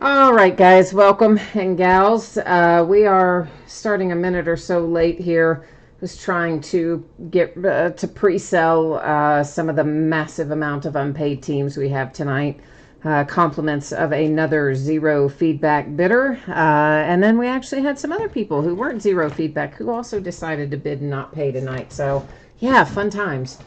All right, guys, welcome, and gals. We are starting a minute or so late here. Was trying to get to pre-sell some of the massive amount of unpaid teams we have tonight. Compliments of another zero feedback bidder. And then we actually had some other people who weren't zero feedback who also decided to bid and not pay tonight. So, yeah, fun times.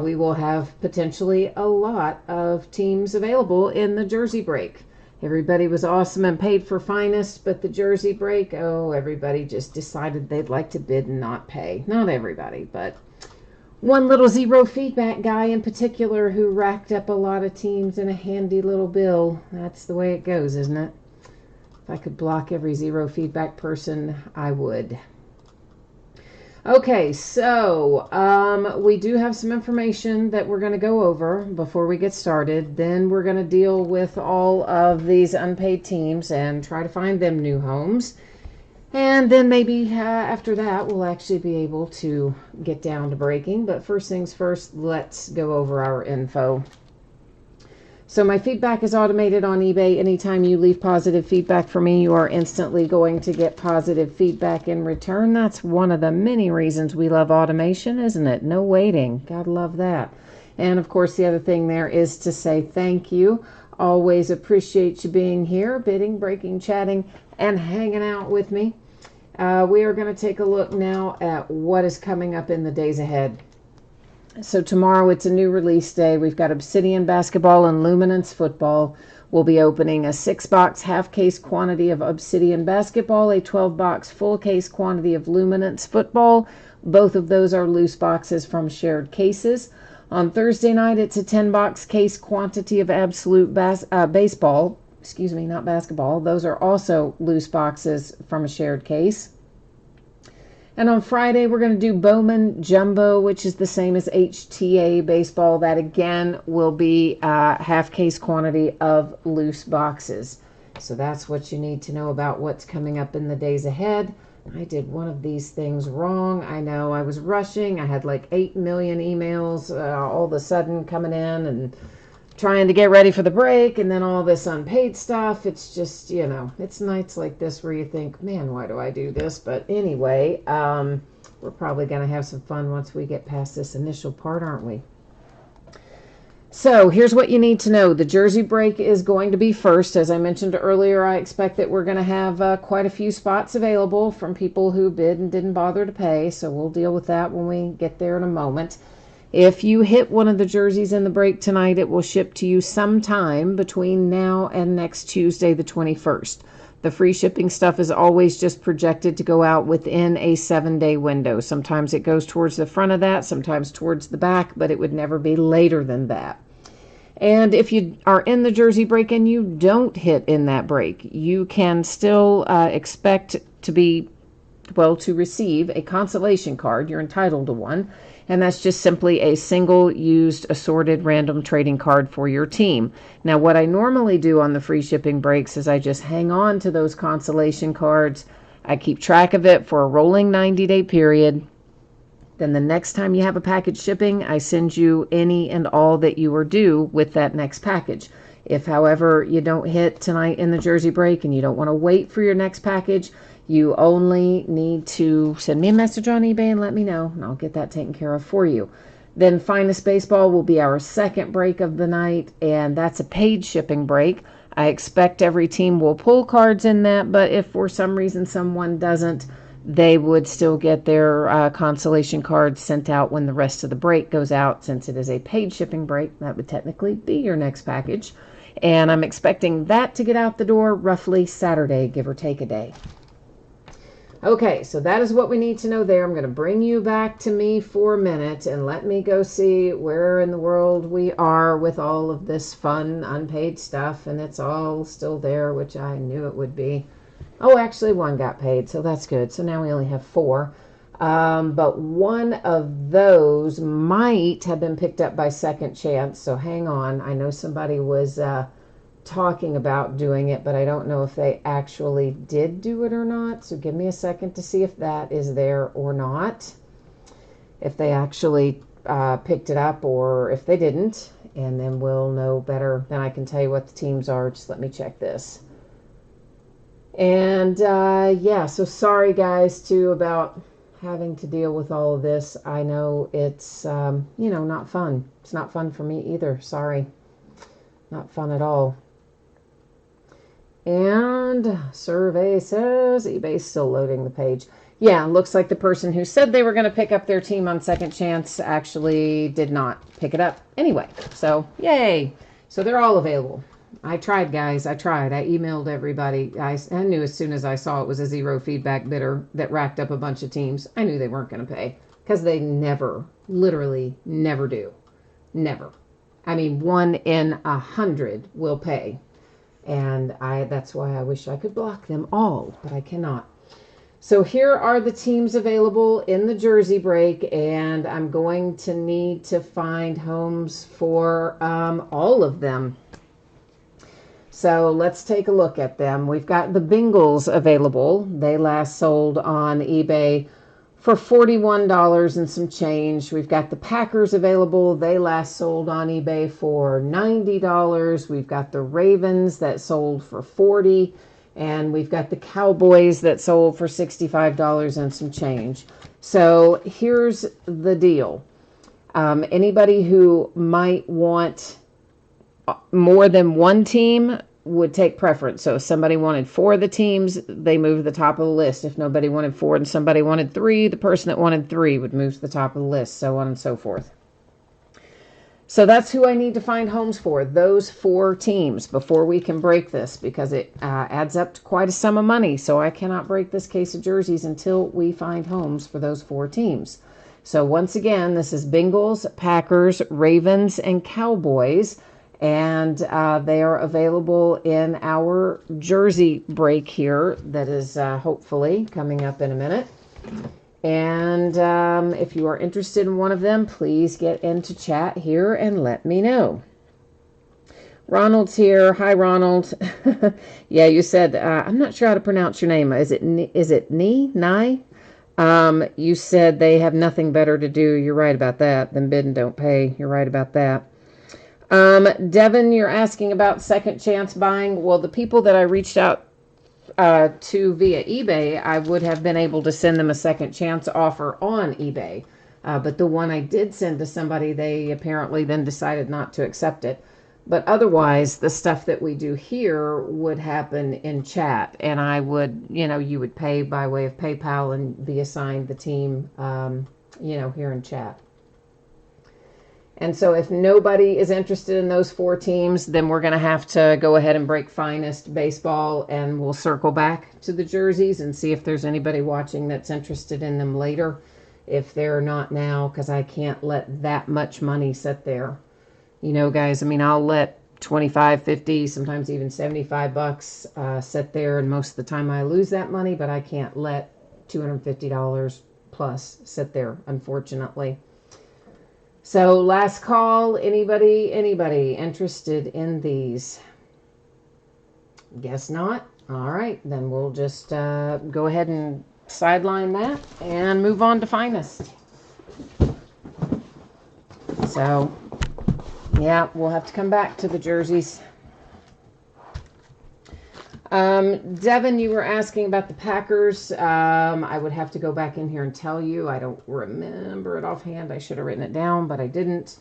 We will have potentially a lot of teams available in the Jersey break. Everybody was awesome and paid for finest, but the Jersey break, oh, everybody just decided they'd like to bid and not pay. Not everybody, but one little zero feedback guy in particular who racked up a lot of teams in a handy little bill. That's the way it goes, isn't it? If I could block every zero feedback person, I would. Okay, so we do have some information that we're going to go over before we get started. Then we're going to deal with all of these unpaid teams and try to find them new homes. And then maybe after that, we'll actually be able to get down to breaking. But first things first, let's go over our info. So my feedback is automated on eBay. Anytime you leave positive feedback for me, you are instantly going to get positive feedback in return. That's one of the many reasons we love automation, isn't it? No waiting. Gotta love that. And of course, the other thing there is to say thank you. Always appreciate you being here, bidding, breaking, chatting, and hanging out with me. We are going to take a look now at what is coming up in the days ahead. So tomorrow it's a new release day. We've got Obsidian Basketball and Luminance Football. We'll be opening a 6-box half-case quantity of Obsidian Basketball, a 12-box full-case quantity of Luminance Football. Both of those are loose boxes from shared cases. On Thursday night, it's a 10-box case quantity of Absolute Baseball. Excuse me, not basketball. Those are also loose boxes from a shared case. And on Friday, we're going to do Bowman Jumbo, which is the same as HTA baseball. That, again, will be a half-case quantity of loose boxes. So that's what you need to know about what's coming up in the days ahead. I did one of these things wrong. I know I was rushing. I had like 8 million emails all of a sudden coming in and trying to get ready for the break, and then all this unpaid stuff. It's just, it's nights like this where you think, man, why do I do this? But anyway, we're probably going to have some fun once we get past this initial part, aren't we? So here's what you need to know. The Jersey break is going to be first. As I mentioned earlier, I expect that we're going to have quite a few spots available from people who bid and didn't bother to pay, so we'll deal with that when we get there in a moment. If you hit one of the jerseys in the break tonight, it will ship to you sometime between now and next Tuesday, the 21st. The free shipping stuff is always just projected to go out within a 7-day window. Sometimes it goes towards the front of that, sometimes towards the back, but it would never be later than that. And if you are in the jersey break and you don't hit in that break, you can still expect to receive a consolation card. You're entitled to one. And that's just simply a single used assorted random trading card for your team. Now, what I normally do on the free shipping breaks is I just hang on to those consolation cards. I keep track of it for a rolling 90-day period. Then the next time you have a package shipping, I send you any and all that you are due with that next package. If, however, you don't hit tonight in the jersey break and you don't want to wait for your next package, you only need to send me a message on eBay and let me know, and I'll get that taken care of for you. Then Finest Baseball will be our second break of the night, and that's a paid shipping break. I expect every team will pull cards in that, but if for some reason someone doesn't, they would still get their consolation cards sent out when the rest of the break goes out. Since it is a paid shipping break, that would technically be your next package. And I'm expecting that to get out the door roughly Saturday, give or take a day. Okay, so that is what we need to know there. I'm going to bring you back to me for a minute and let me go see where in the world we are with all of this fun, unpaid stuff. And it's all still there, which I knew it would be. Oh, actually, one got paid, so that's good. So now we only have 4. But one of those might have been picked up by Second Chance. So hang on. I know somebody was talking about doing it, but I don't know if they actually did do it or not. So give me a second to see if that is there or not. If they actually picked it up or if they didn't. And then we'll know better. Then I can tell you what the teams are. Just let me check this. And yeah, so sorry guys too about having to deal with all of this. I know it's not fun. It's not fun for me either. Sorry, not fun at all. And survey says eBay's still loading the page. Yeah, looks like the person who said they were going to pick up their team on Second Chance actually did not pick it up anyway. So yay. So they're all available. I tried, guys. I tried. I emailed everybody. I knew as soon as I saw it was a zero feedback bidder that racked up a bunch of teams, I knew they weren't going to pay, because they never, literally never do. Never. I mean, 1 in 100 will pay. And that's why I wish I could block them all, but I cannot. So here are the teams available in the Jersey break, and I'm going to need to find homes for all of them. So let's take a look at them. We've got the Bengals available. They last sold on eBay for $41 and some change. We've got the Packers available. They last sold on eBay for $90. We've got the Ravens that sold for $40. And we've got the Cowboys that sold for $65 and some change. So here's the deal. Anybody who might want more than one team would take preference. So if somebody wanted 4 of the teams, they move to the top of the list. If nobody wanted 4 and somebody wanted 3, the person that wanted 3 would move to the top of the list, so on and so forth. So that's who I need to find homes for, those 4 teams, before we can break this, because it adds up to quite a sum of money. So I cannot break this case of jerseys until we find homes for those 4 teams. So once again, this is Bengals, Packers, Ravens, and Cowboys. And they are available in our Jersey break here that is hopefully coming up in a minute. And if you are interested in one of them, please get into chat here and let me know. Ronald's here. Hi, Ronald. Yeah, you said, I'm not sure how to pronounce your name. Is it Nye? You said they have nothing better to do. You're right about that. Than bid and don't pay. You're right about that. Devin, you're asking about second chance buying. Well, the people that I reached out to via eBay, I would have been able to send them a second chance offer on eBay. But the one I did send to somebody, they apparently then decided not to accept it. But otherwise, the stuff that we do here would happen in chat. And I would, you would pay by way of PayPal and be assigned the team, here in chat. And so if nobody is interested in those 4 teams, then we're going to have to go ahead and break Finest Baseball, and we'll circle back to the jerseys and see if there's anybody watching that's interested in them later. If they're not now, because I can't let that much money sit there. Guys, I'll let 25, 50, sometimes even $75 sit there, and most of the time I lose that money, but I can't let $250 plus sit there, unfortunately. So last call, anybody interested in these? Guess not. All right, then we'll just go ahead and sideline that and move on to Finest. So, yeah, we'll have to come back to the jerseys. Devin, you were asking about the Packers. I would have to go back in here and tell you. I don't remember it offhand. I should have written it down, but I didn't.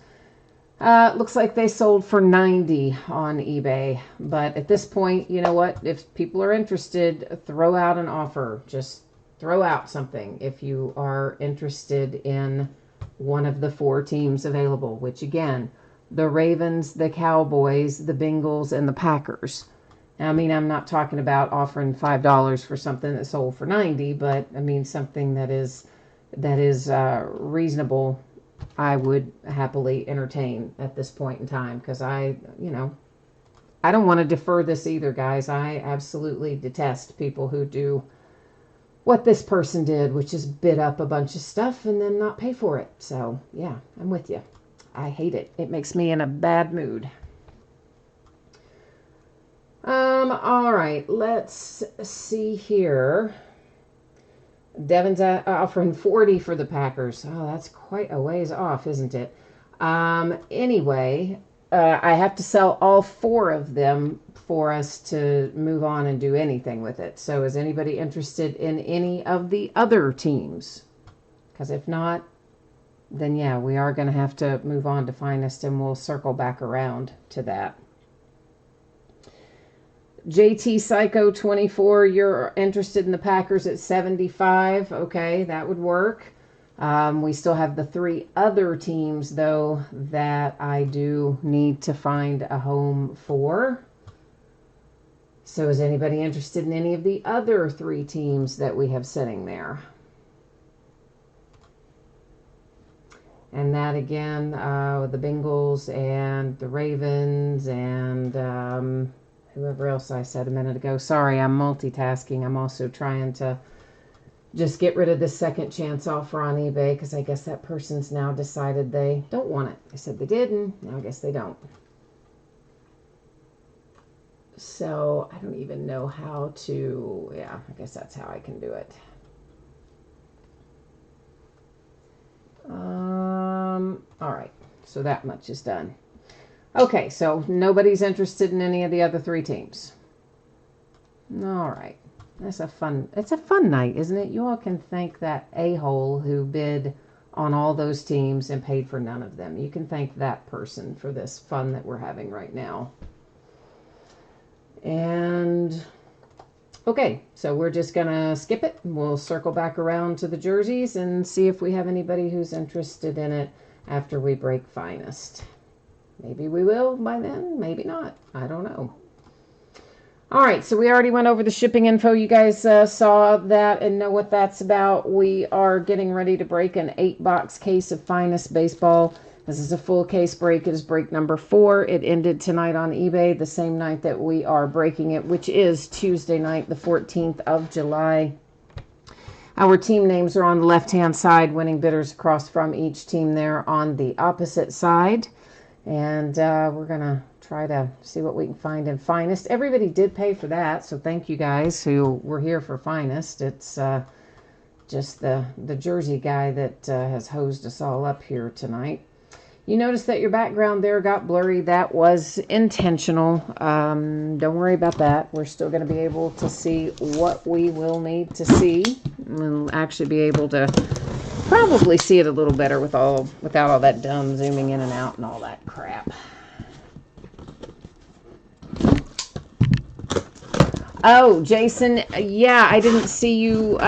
Looks like they sold for $90 on eBay. But at this point, you know what? If people are interested, throw out an offer. Just throw out something if you are interested in one of the 4 teams available, which again, the Ravens, the Cowboys, the Bengals, and the Packers. I'm not talking about offering $5 for something that sold for $90, but something that is reasonable. I would happily entertain at this point in time, because I don't want to defer this either, guys. I absolutely detest people who do what this person did, which is bid up a bunch of stuff and then not pay for it. So yeah, I'm with you. I hate it. It makes me in a bad mood. All right, let's see here. Devin's offering $40 for the Packers. Oh, that's quite a ways off, isn't it? Anyway, I have to sell all 4 of them for us to move on and do anything with it. So is anybody interested in any of the other teams? Because if not, then yeah, we are going to have to move on to Finest, and we'll circle back around to that. JT Psycho 24, you're interested in the Packers at 75. Okay, that would work. We still have the 3 other teams, though, that I do need to find a home for. So is anybody interested in any of the other 3 teams that we have sitting there? And that again, the Bengals and the Ravens and whoever else I said a minute ago. Sorry, I'm multitasking. I'm also trying to just get rid of this second chance offer on eBay because I guess that person's now decided they don't want it. They said they did, and now I guess they don't. So I don't even know how to, yeah, I guess that's how I can do it. All right, so that much is done. Okay, so nobody's interested in any of the other 3 teams. All right. It's a fun night, isn't it? You all can thank that a-hole who bid on all those teams and paid for none of them. You can thank that person for this fun that we're having right now. And okay, so we're just gonna skip it. We'll circle back around to the jerseys and see if we have anybody who's interested in it after we break Finest. Maybe we will by then, maybe not. I don't know. All right, so we already went over the shipping info. You guys saw that and know what that's about. We are getting ready to break an 8-box case of Finest baseball. This is a full case break. It is break number 4. It ended tonight on eBay, the same night that we are breaking it, which is Tuesday night, the 14th of July. Our team names are on the left-hand side, winning bidders across from each team there on the opposite side. And we're going to try to see what we can find in Finest. Everybody did pay for that, so thank you guys who were here for Finest. It's just the jersey guy that has hosed us all up here tonight. You notice that your background there got blurry. That was intentional. Don't worry about that. We're still going to be able to see what we will need to see. We'll actually be able to probably see it a little better without all that dumb zooming in and out and all that crap. Oh, Jason, yeah, I didn't see you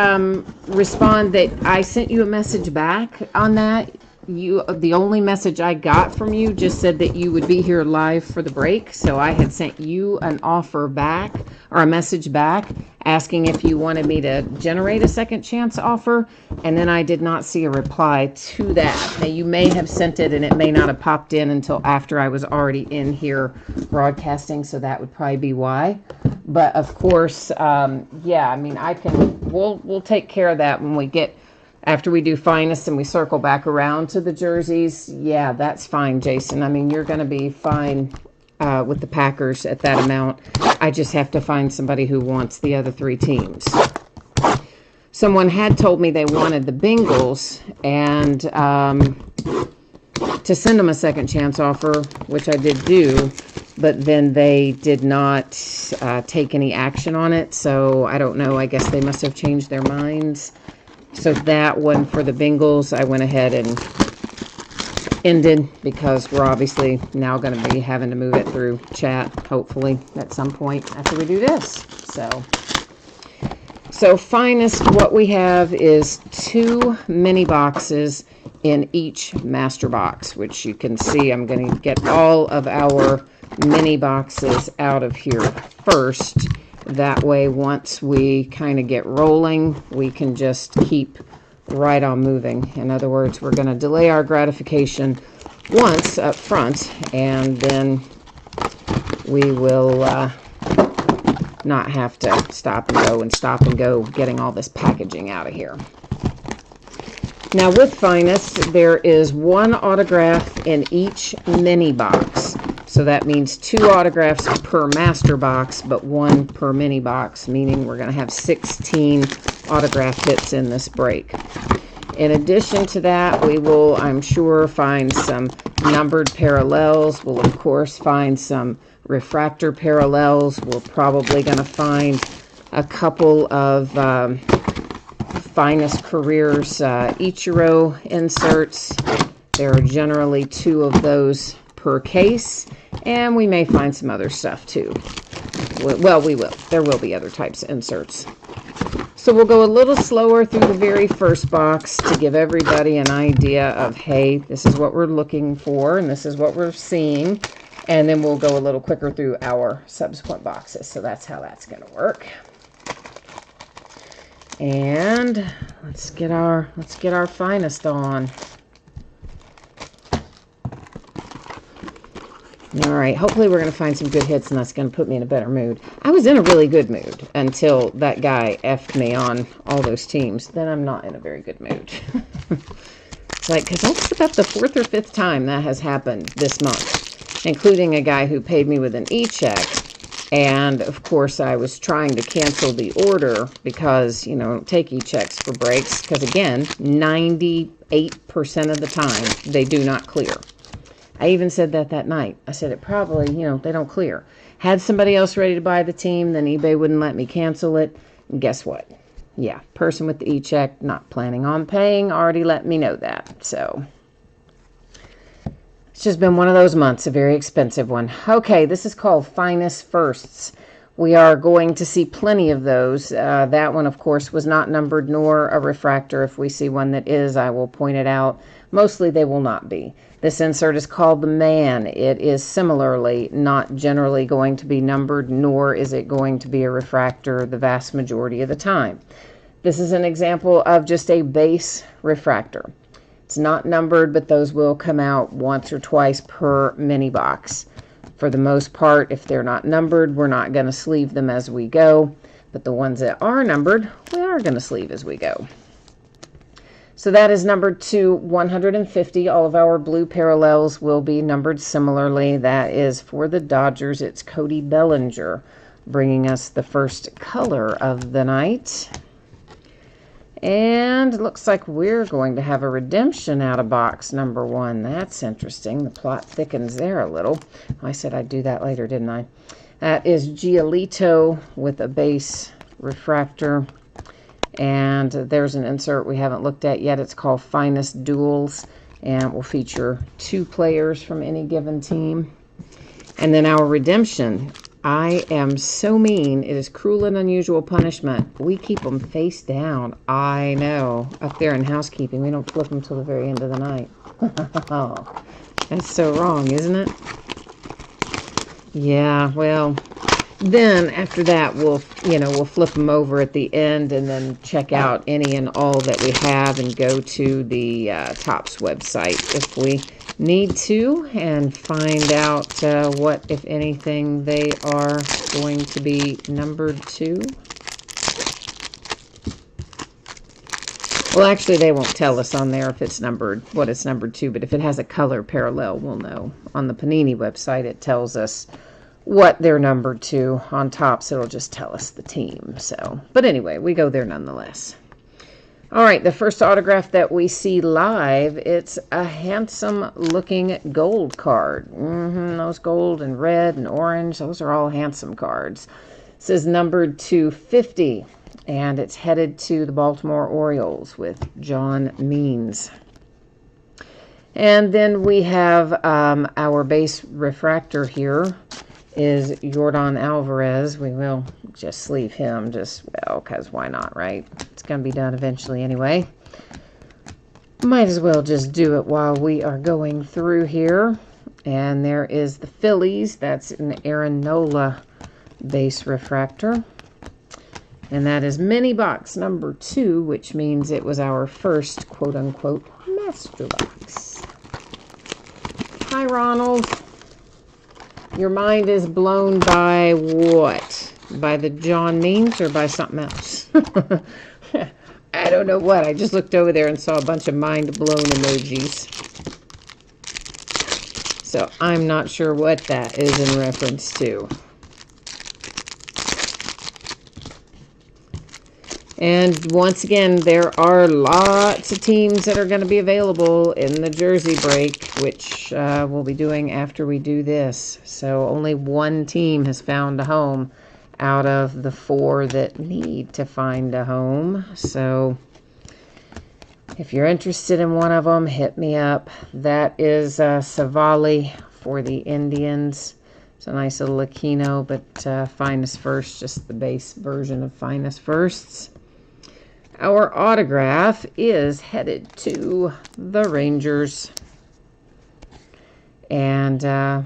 respond that I sent you a message back on that. The only message I got from you just said that you would be here live for the break. So I had sent you an offer back or a message back asking if you wanted me to generate a second chance offer. And then I did not see a reply to that. Now you may have sent it and it may not have popped in until after I was already in here broadcasting. So that would probably be why. But of course, yeah, I mean, we'll take care of that when we get, after we do Finest and we circle back around to the jerseys. Yeah, that's fine, Jason. I mean, you're going to be fine with the Packers at that amount. I just have to find somebody who wants the other 3 teams. Someone had told me they wanted the Bengals and to send them a second chance offer, which I did do, but then they did not take any action on it. So I don't know. I guess they must have changed their minds. So that one for the Bengals, I went ahead and ended because we're obviously now going to be having to move it through chat, hopefully, at some point after we do this. So Finest, what we have is 2 mini boxes in each master box, which you can see I'm going to get all of our mini boxes out of here first. That way, once we kind of get rolling, we can just keep right on moving. In other words, we're going to delay our gratification once up front, and then we will not have to stop and go getting all this packaging out of here. Now with Finest, there is 1 autograph in each mini box. So that means 2 autographs per master box, but 1 per mini box, meaning we're going to have 16 autograph hits in this break. In addition to that, we will, I'm sure, find some numbered parallels. We'll, of course, find some refractor parallels. We're probably going to find a couple of Finest Careers Ichiro inserts. There are generally 2 of those per case, and we may find some other stuff too. Well, we will. There will be other types of inserts. So we'll go a little slower through the very first box to give everybody an idea of, hey, this is what we're looking for and this is what we're seeing. And then we'll go a little quicker through our subsequent boxes. So that's how that's going to work. And let's get our finest on. All right, hopefully we're going to find some good hits, and that's going to put me in a better mood. I was in a really good mood until that guy effed me on all those teams. Then I'm not in a very good mood. Like, because that's about the 4th or 5th time that has happened this month, including a guy who paid me with an e-check. And, of course, I was trying to cancel the order because, you know, I don't take e-checks for breaks. Because, again, 98% of the time, they do not clear. I even said that night. I said it probably, you know, they don't clear. Had somebody else ready to buy the team, then eBay wouldn't let me cancel it. And guess what? Yeah, person with the e-check, not planning on paying, already let me know that. So it's just been one of those months, a very expensive one. Okay, this is called Finest Firsts. We are going to see plenty of those. That one, of course, was not numbered nor a refractor. If we see one that is, I will point it out. Mostly they will not be. This insert is called the Man. It is similarly not generally going to be numbered, nor is it going to be a refractor the vast majority of the time. This is an example of just a base refractor. It's not numbered, but those will come out once or twice per mini box. For the most part, if they're not numbered, we're not going to sleeve them as we go. But the ones that are numbered, we are going to sleeve as we go. So that is numbered to 150. All of our blue parallels will be numbered similarly. That is for the Dodgers. It's Cody Bellinger bringing us the first color of the night. And it looks like we're going to have a redemption out of box number 1. That's interesting. The plot thickens there a little. I said I'd do that later, didn't I? That is Giolito with a base refractor. And there's an insert we haven't looked at yet. It's called Finest Duels, and it will feature 2 players from any given team. And then our redemption. I am so mean. It is Cruel and Unusual Punishment. We keep them face down. I know. Up there in housekeeping, we don't flip them till the very end of the night. Oh, that's so wrong, isn't it? Yeah, well, then after that, we'll flip them over at the end and then check out any and all that we have and go to the Topps website if we need to and find out what, if anything, they are going to be numbered to. Well, actually, they won't tell us on there if it's numbered, what it's numbered to, but if it has a color parallel, we'll know. On the Panini website, it tells us what they're numbered to. On Topps, it'll just tell us the team. So, but anyway, we go there nonetheless. All right, the first autograph that we see live, it's a handsome-looking gold card. Those gold and red and orange, those are all handsome cards. It says numbered to 50, and it's headed to the Baltimore Orioles with John Means. And then we have our base refractor here is Yordan Alvarez. We will just sleeve him, well, because why not, right? It's going to be done eventually anyway. Might as well just do it while we are going through here. And there is the Phillies. That's an Aaron Nola base refractor. And that is mini box number 2, which means it was our first quote-unquote master box. Hi, Ronald. Your mind is blown by what? By the John Means or by something else? I don't know what. I just looked over there and saw a bunch of mind blown emojis. So I'm not sure what that is in reference to. And once again, there are lots of teams that are going to be available in the jersey break, which we'll be doing after we do this. So only one team has found a home out of the 4 that need to find a home. So if you're interested in one of them, hit me up. That is Savali for the Indians. It's a nice little Aquino, but Finest First, just the base version of Finest Firsts. Our autograph is headed to the Rangers. And that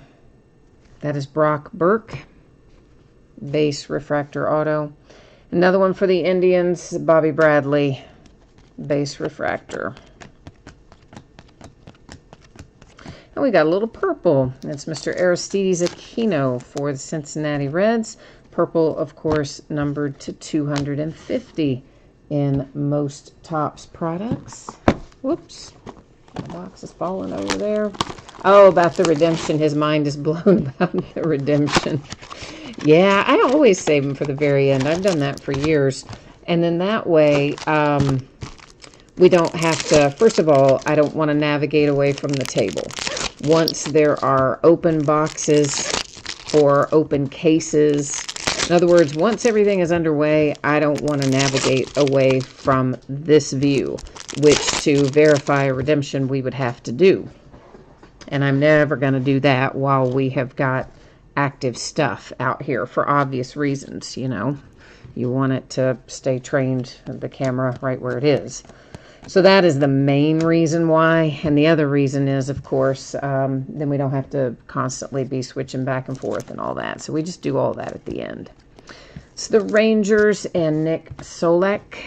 is Brock Burke, base refractor auto. Another one for the Indians, Bobby Bradley, base refractor. And we got a little purple. That's Mr. Aristides Aquino for the Cincinnati Reds. Purple, of course, numbered to 250 in most Topps products. Whoops. The box is falling over there. Oh, about the redemption. His mind is blown about the redemption. Yeah, I always save them for the very end. I've done that for years. And then that way, we don't have to, first of all, I don't want to navigate away from the table. Once there are open boxes or open cases, in other words, once everything is underway, I don't want to navigate away from this view, which to verify a redemption we would have to do. And I'm never going to do that while we have got active stuff out here for obvious reasons, you know. You want it to stay trained, the camera right where it is. So that is the main reason why. And the other reason is, of course, then we don't have to constantly be switching back and forth and all that. So we just do all that at the end. So the Rangers and Nick Solek.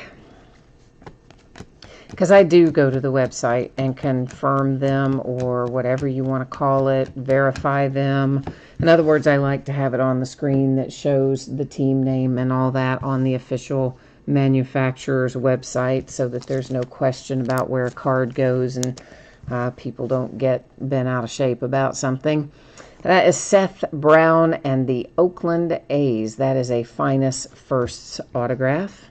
Because I do go to the website and confirm them, or whatever you want to call it, verify them. In other words, I like to have it on the screen that shows the team name and all that on the official manufacturer's website, so that there's no question about where a card goes and people don't get bent out of shape about something. That is Seth Brown and the Oakland A's. That is a Finest Firsts autograph.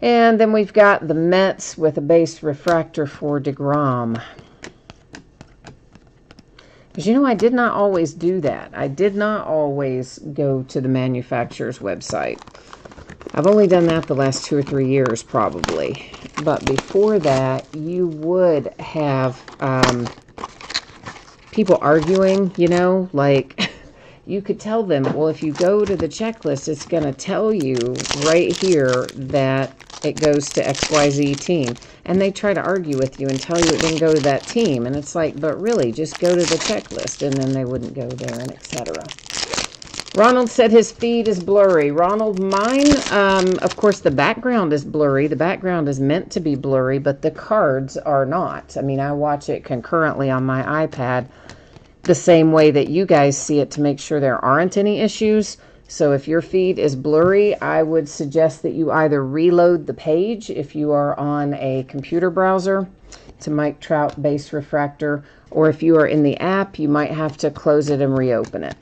And then we've got the Mets with a base refractor for DeGrom. Because, you know, I did not always do that. I did not always go to the manufacturer's website. I've only done that the last 2 or 3 years, probably. But before that, you would have people arguing, you know, like you could tell them, well, if you go to the checklist, it's going to tell you right here that it goes to XYZ team. And they try to argue with you and tell you it didn't go to that team. And it's like, but really, just go to the checklist. And then they wouldn't go there, and etc. Ronald said his feed is blurry. Ronald, mine, of course, the background is blurry. The background is meant to be blurry, but the cards are not. I mean, I watch it concurrently on my iPad the same way that you guys see it to make sure there aren't any issues. So if your feed is blurry, I would suggest that you either reload the page if you are on a computer browser to Mike Trout base refractor, or if you are in the app, you might have to close it and reopen it.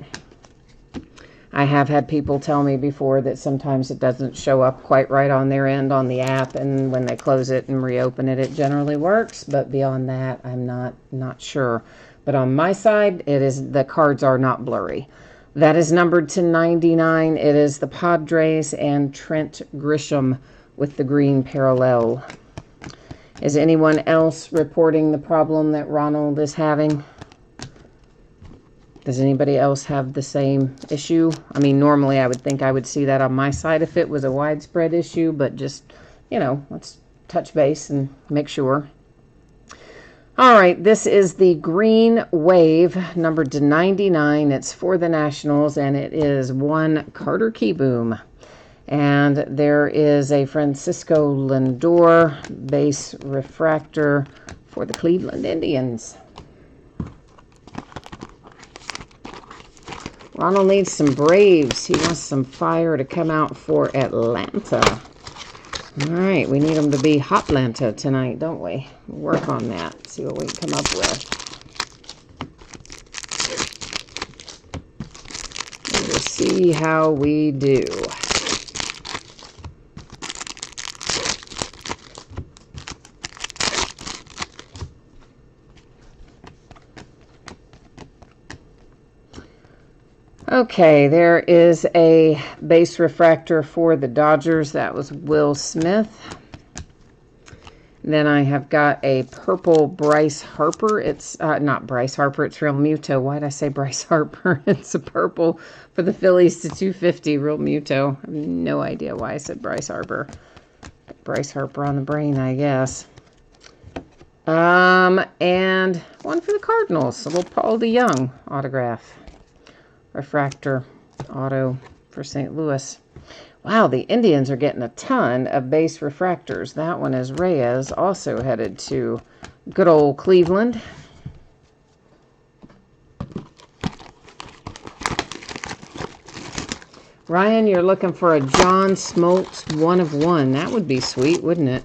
I have had people tell me before that sometimes it doesn't show up quite right on their end on the app, and when they close it and reopen it, it generally works. But beyond that, I'm not sure. But on my side, it is, the cards are not blurry. That is numbered to 99. It is the Padres and Trent Grisham with the green parallel. Is anyone else reporting the problem that Ronald is having? Does anybody else have the same issue? I mean, normally I would think I would see that on my side if it was a widespread issue, but just, you know, let's touch base and make sure. All right, this is the Green Wave, numbered to 99. It's for the Nationals, and it is one Carter Keyboom. And there is a Francisco Lindor base refractor for the Cleveland Indians. Ronald needs some Braves. He wants some fire to come out for Atlanta. All right, we need them to be Hotlanta tonight, don't we? We'll work on that, see what we can come up with. And we'll see how we do. Okay, there is a base refractor for the Dodgers. That was Will Smith. Then I have got a purple Bryce Harper. It's not Bryce Harper, it's Real Muto. Why did I say Bryce Harper? It's a purple for the Phillies to 250 Real Muto. I have no idea why I said Bryce Harper. Bryce Harper on the brain, I guess. And one for the Cardinals, a little Paul DeYoung autograph. Refractor auto for St. Louis. Wow, the Indians are getting a ton of base refractors. That one is Reyes, also headed to good old Cleveland. Ryan, you're looking for a John Smoltz 1 of 1. That would be sweet, wouldn't it?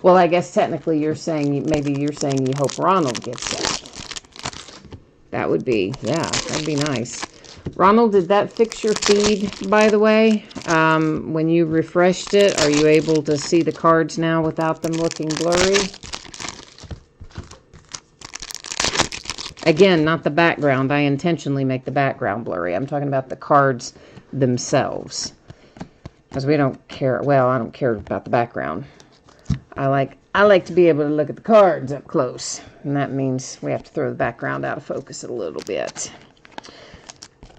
Well, I guess technically you're saying, maybe you're saying you hope Ronald gets that. That would be, yeah, that'd be nice. Ronald, did that fix your feed, by the way? When you refreshed it, are you able to see the cards now without them looking blurry? Again, not the background. I intentionally make the background blurry. I'm talking about the cards themselves. Because we don't care. Well, I don't care about the background. I like to be able to look at the cards up close. And that means we have to throw the background out of focus a little bit.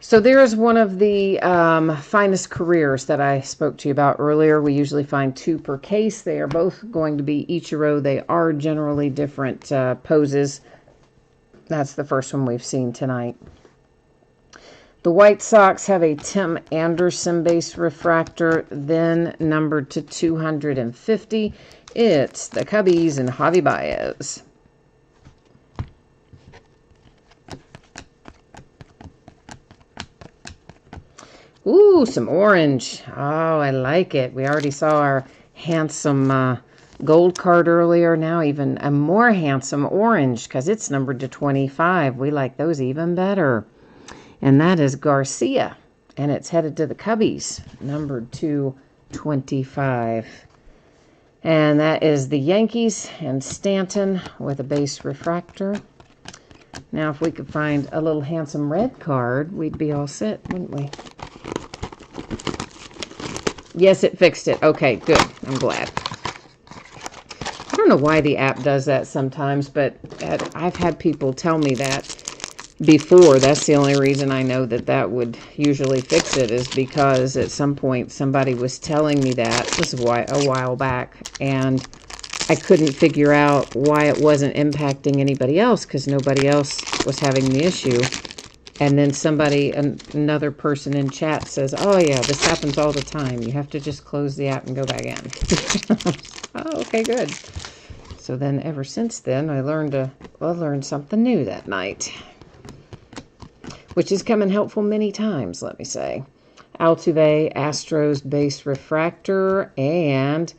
So there's one of the finest careers that I spoke to you about earlier. We usually find 2 per case. They are both going to be Ichiro. They are generally different poses. That's the first one we've seen tonight. The White Sox have a Tim Anderson base refractor, then numbered to 250. It's the Cubbies and Javi Baez. Ooh, some orange. Oh, I like it. We already saw our handsome gold card earlier. Now even a more handsome orange because it's numbered to 25. We like those even better. And that is Garcia. And it's headed to the Cubbies, numbered to 25. And that is the Yankees and Stanton with a base refractor. Now, if we could find a little handsome red card, we'd be all set, wouldn't we? Yes, it fixed it. Okay, good. I'm glad. I don't know why the app does that sometimes, but I've had people tell me that before. That's the only reason I know that that would usually fix it, is because at some point somebody was telling me that. This is a while back, and I couldn't figure out why it wasn't impacting anybody else because nobody else was having the issue. And then another person in chat says, oh yeah, this happens all the time. You have to just close the app and go back in. Oh, okay, good. So then ever since then, I learned something new that night, which has come in helpful many times, let me say. Altuve, Astros base refractor, and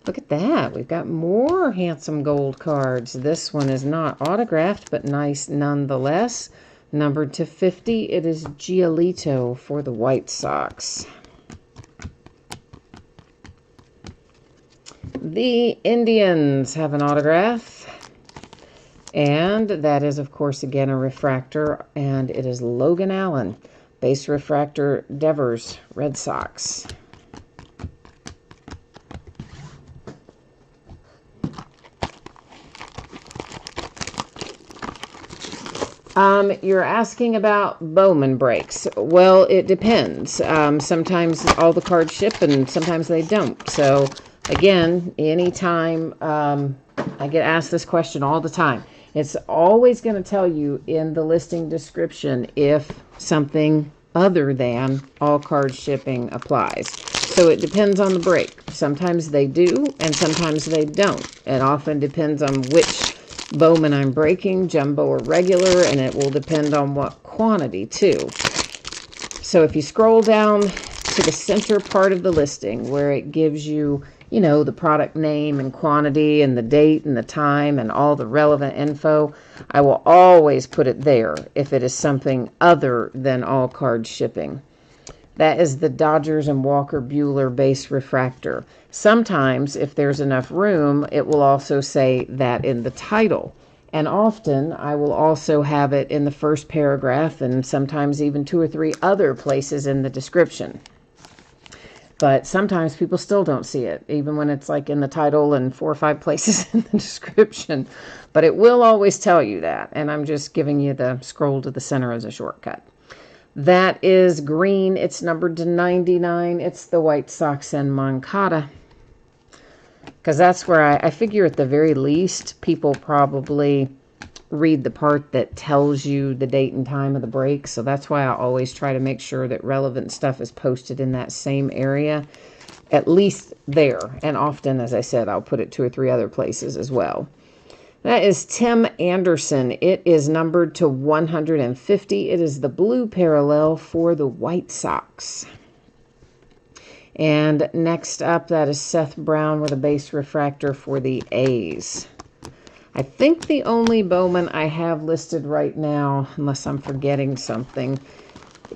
look at that. We've got more handsome gold cards. This one is not autographed, but nice nonetheless. Numbered to 50, it is Giolito for the White Sox. The Indians have an autograph. And that is, of course, again, a refractor. And it is Logan Allen, base refractor, Devers, Red Sox. You're asking about Bowman breaks. Well, it depends. Sometimes all the cards ship and sometimes they don't. So, again, anytime I get asked this question all the time, it's always going to tell you in the listing description if something other than all card shipping applies. So it depends on the break. Sometimes they do and sometimes they don't. It often depends on which Bowman I'm breaking, jumbo or regular, and it will depend on what quantity too. So if you scroll down to the center part of the listing where it gives you, the product name and quantity and the date and the time and all the relevant info, I will always put it there if it is something other than all card shipping. That is the Dodgers and Walker Buehler base refractor. Sometimes, if there's enough room, it will also say that in the title. And often I will also have it in the first paragraph and sometimes even 2 or 3 other places in the description. But sometimes people still don't see it, even when it's like in the title and 4 or 5 places in the description. But it will always tell you that. And I'm just giving you the scroll to the center as a shortcut. That is green. It's numbered to 99. It's the White Sox and Moncada. Because that's where I figure at the very least, people probably read the part that tells you the date and time of the break. So that's why I always try to make sure that relevant stuff is posted in that same area, at least there. And often, as I said, I'll put it 2 or 3 other places as well. That is Tim Anderson. It is numbered to 150. It is the blue parallel for the White Sox. And next up, that is Seth Brown with a base refractor for the A's. I think the only Bowman I have listed right now, unless I'm forgetting something,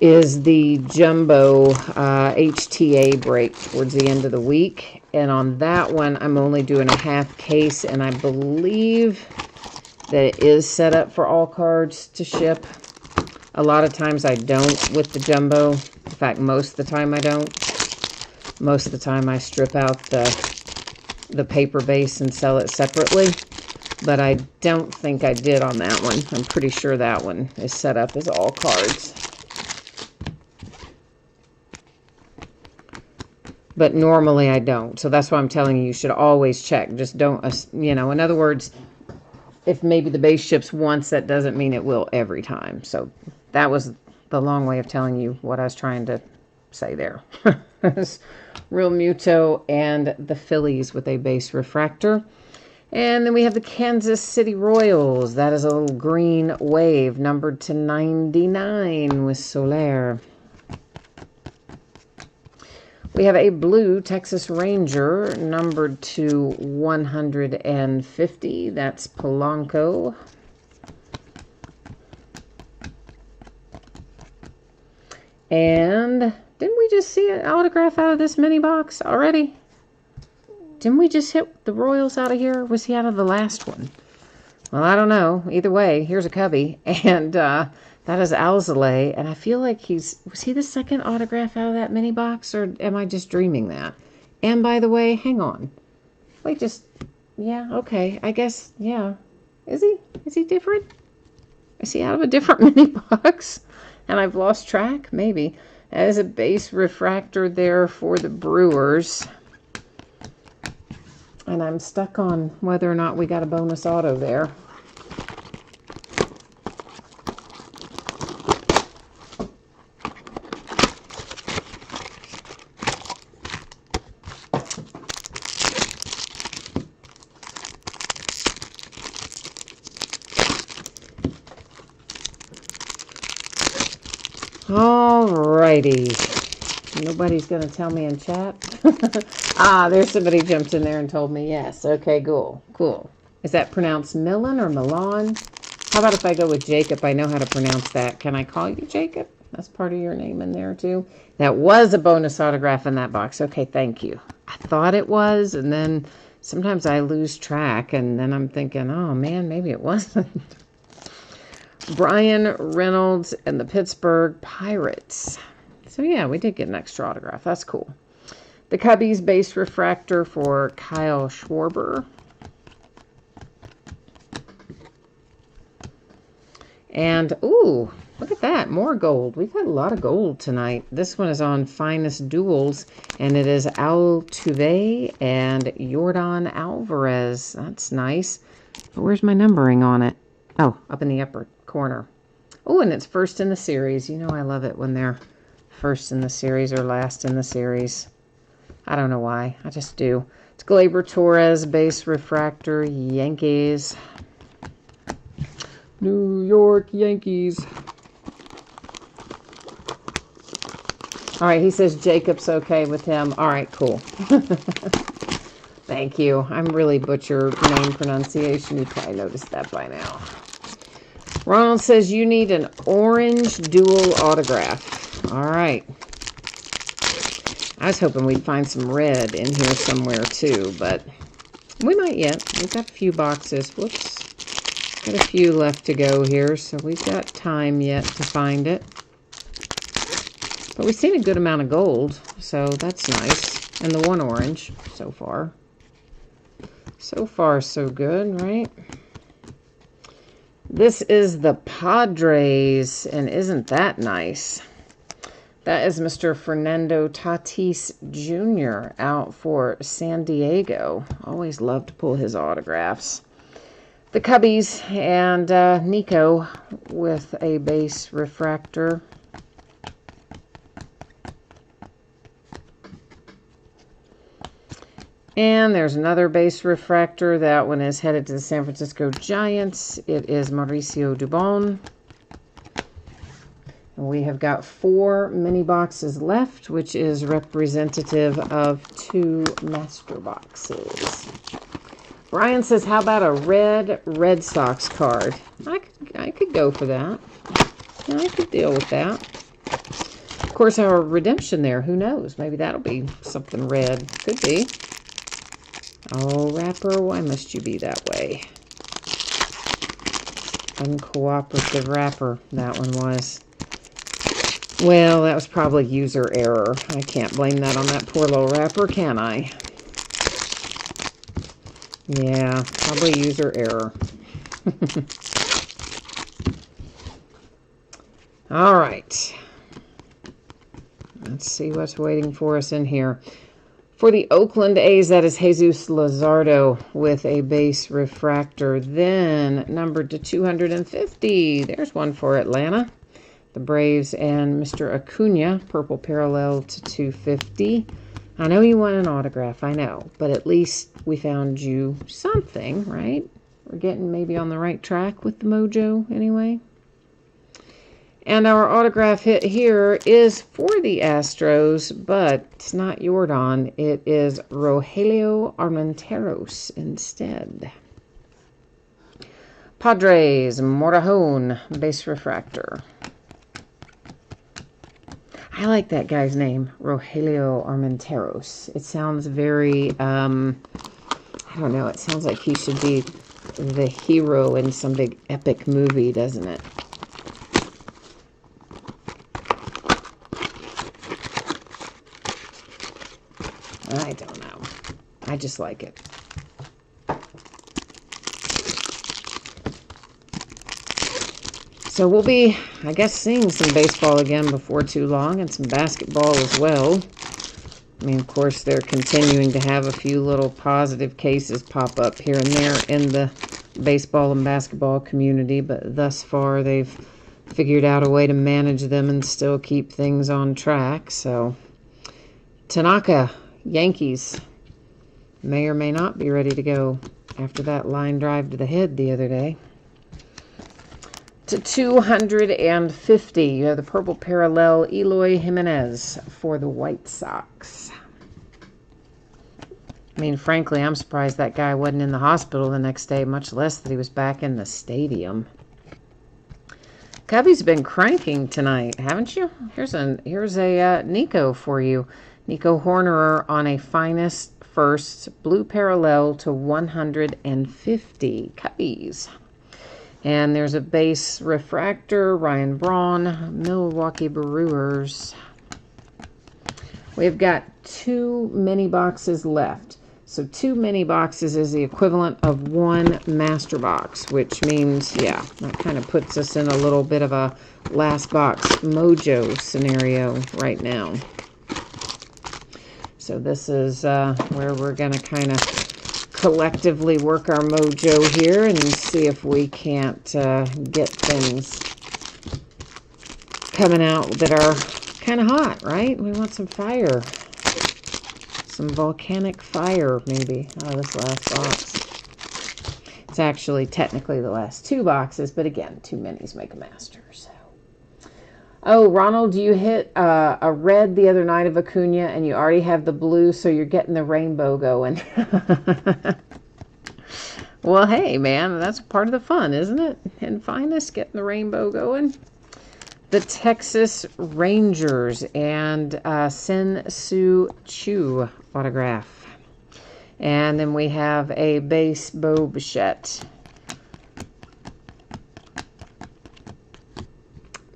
is the Jumbo HTA break towards the end of the week. And on that one, I'm only doing a half case, and I believe that it is set up for all cards to ship. A lot of times I don't with the Jumbo. In fact, most of the time I don't. Most of the time I strip out the paper base and sell it separately. But I don't think I did on that one. I'm pretty sure that one is set up as all cards. But normally I don't. So that's why I'm telling you, you should always check. Just don't, in other words, if maybe the base ships once, that doesn't mean it will every time. So that was the long way of telling you what I was trying to say there. Real Muto and the Phillies with a base refractor. And then we have the Kansas City Royals. That is a little green wave, numbered to 99 with Soler. We have a blue Texas Ranger, numbered to 150. That's Polanco. And didn't we just see an autograph out of this mini box already? Didn't we just hit the Royals out of here? Was he out of the last one? Well, I don't know. Either way, here's a cubby. And that is Alzolay. And I feel like was he the second autograph out of that mini box? Or am I just dreaming that? And by the way, hang on. Wait, yeah, okay. I guess, yeah. Is he? Is he different? Is he out of a different mini box? And I've lost track? Maybe. As a base refractor there for the Brewers. And I'm stuck on whether or not we got a bonus auto there. Alrighty. Nobody's going to tell me in chat. There's somebody jumped in there and told me yes. Okay, cool. Is that pronounced Milan or Milan? How about if I go with Jacob? I know how to pronounce that. Can I call you Jacob? That's part of your name in there too. That was a bonus autograph in that box. Okay, thank you. I thought it was, and then sometimes I lose track, and then I'm thinking, oh man, maybe it wasn't. Brian Reynolds and the Pittsburgh Pirates. So yeah, we did get an extra autograph. That's cool. The Cubbies base refractor for Kyle Schwarber. And, ooh, look at that. More gold. We've got a lot of gold tonight. This one is on Finest Duels, and it is Altuve and Yordan Alvarez. That's nice. But where's my numbering on it? Oh, up in the upper corner. Oh, and it's first in the series. You know I love it when they're first in the series or last in the series. I don't know why. I just do. It's Gleyber Torres, base refractor, Yankees. New York Yankees. All right, he says Jacob's okay with him. All right, cool. Thank you. I'm really butcher name pronunciation. You probably noticed that by now. Ronald says you need an orange dual autograph. All right. I was hoping we'd find some red in here somewhere too, but we might yet. We've got a few boxes. Whoops. Got a few left to go here, so we've got time yet to find it. But we've seen a good amount of gold, so that's nice. And the one orange so far. So far, so good, right? This is the Padres, and isn't that nice? That is Mr. Fernando Tatis Jr. out for San Diego. Always love to pull his autographs. The Cubbies and Nico with a base refractor. And there's another base refractor. That one is headed to the San Francisco Giants. It is Mauricio Dubon. And we have got 4 mini boxes left, which is representative of 2 master boxes. Brian says, how about a Red Sox card? I could go for that. Yeah, I could deal with that. Of course, our redemption there, who knows? Maybe that'll be something red. Could be. Oh, wrapper, why must you be that way? Uncooperative wrapper, that one was. Well, that was probably user error. I can't blame that on that poor little wrapper, can I? Yeah, probably user error. All right. Let's see what's waiting for us in here. For the Oakland A's, that is Jesus Luzardo with a base refractor. Then numbered to 250. There's one for Atlanta. The Braves and Mr. Acuna, purple parallel to 250. I know you want an autograph, I know. But at least we found you something, right? We're getting maybe on the right track with the mojo anyway. And our autograph hit here is for the Astros, but it's not Jordan. It is Rogelio Armenteros instead. Padres, Morajon, base refractor. I like that guy's name, Rogelio Armenteros. It sounds very, I don't know, it sounds like he should be the hero in some big epic movie, doesn't it? I don't know. I just like it. So we'll be, I guess, seeing some baseball again before too long, and some basketball as well. I mean, of course, they're continuing to have a few little positive cases pop up here and there in the baseball and basketball community, but thus far they've figured out a way to manage them and still keep things on track. So Tanaka, Yankees, may or may not be ready to go after that line drive to the head the other day. To 250, you have the purple parallel Eloy Jimenez for the White Sox. I mean, frankly, I'm surprised that guy wasn't in the hospital the next day, much less that he was back in the stadium. Cubby's been cranking tonight, haven't you? Here's a Nico for you. Nico Hornerer on a finest first blue parallel to 150 Cubbies. And there's a base refractor, Ryan Braun, Milwaukee Brewers. We've got 2 mini boxes left. So 2 mini boxes is the equivalent of 1 master box, which means, yeah, that kind of puts us in a little bit of a last box mojo scenario right now. So this is where we're going to kind of collectively work our mojo here and see if we can't get things coming out that are kind of hot, right? We want some fire. Some volcanic fire, maybe, out of this last box. It's actually technically the last 2 boxes, but again, 2 minis make a master, so. Oh, Ronald, you hit a red the other night of Acuna, and you already have the blue, so you're getting the rainbow going. Well, hey, man, that's part of the fun, isn't it? And finest, getting the rainbow going. The Texas Rangers and Sen-Soo Choo autograph. And then we have a base Bo Bichette.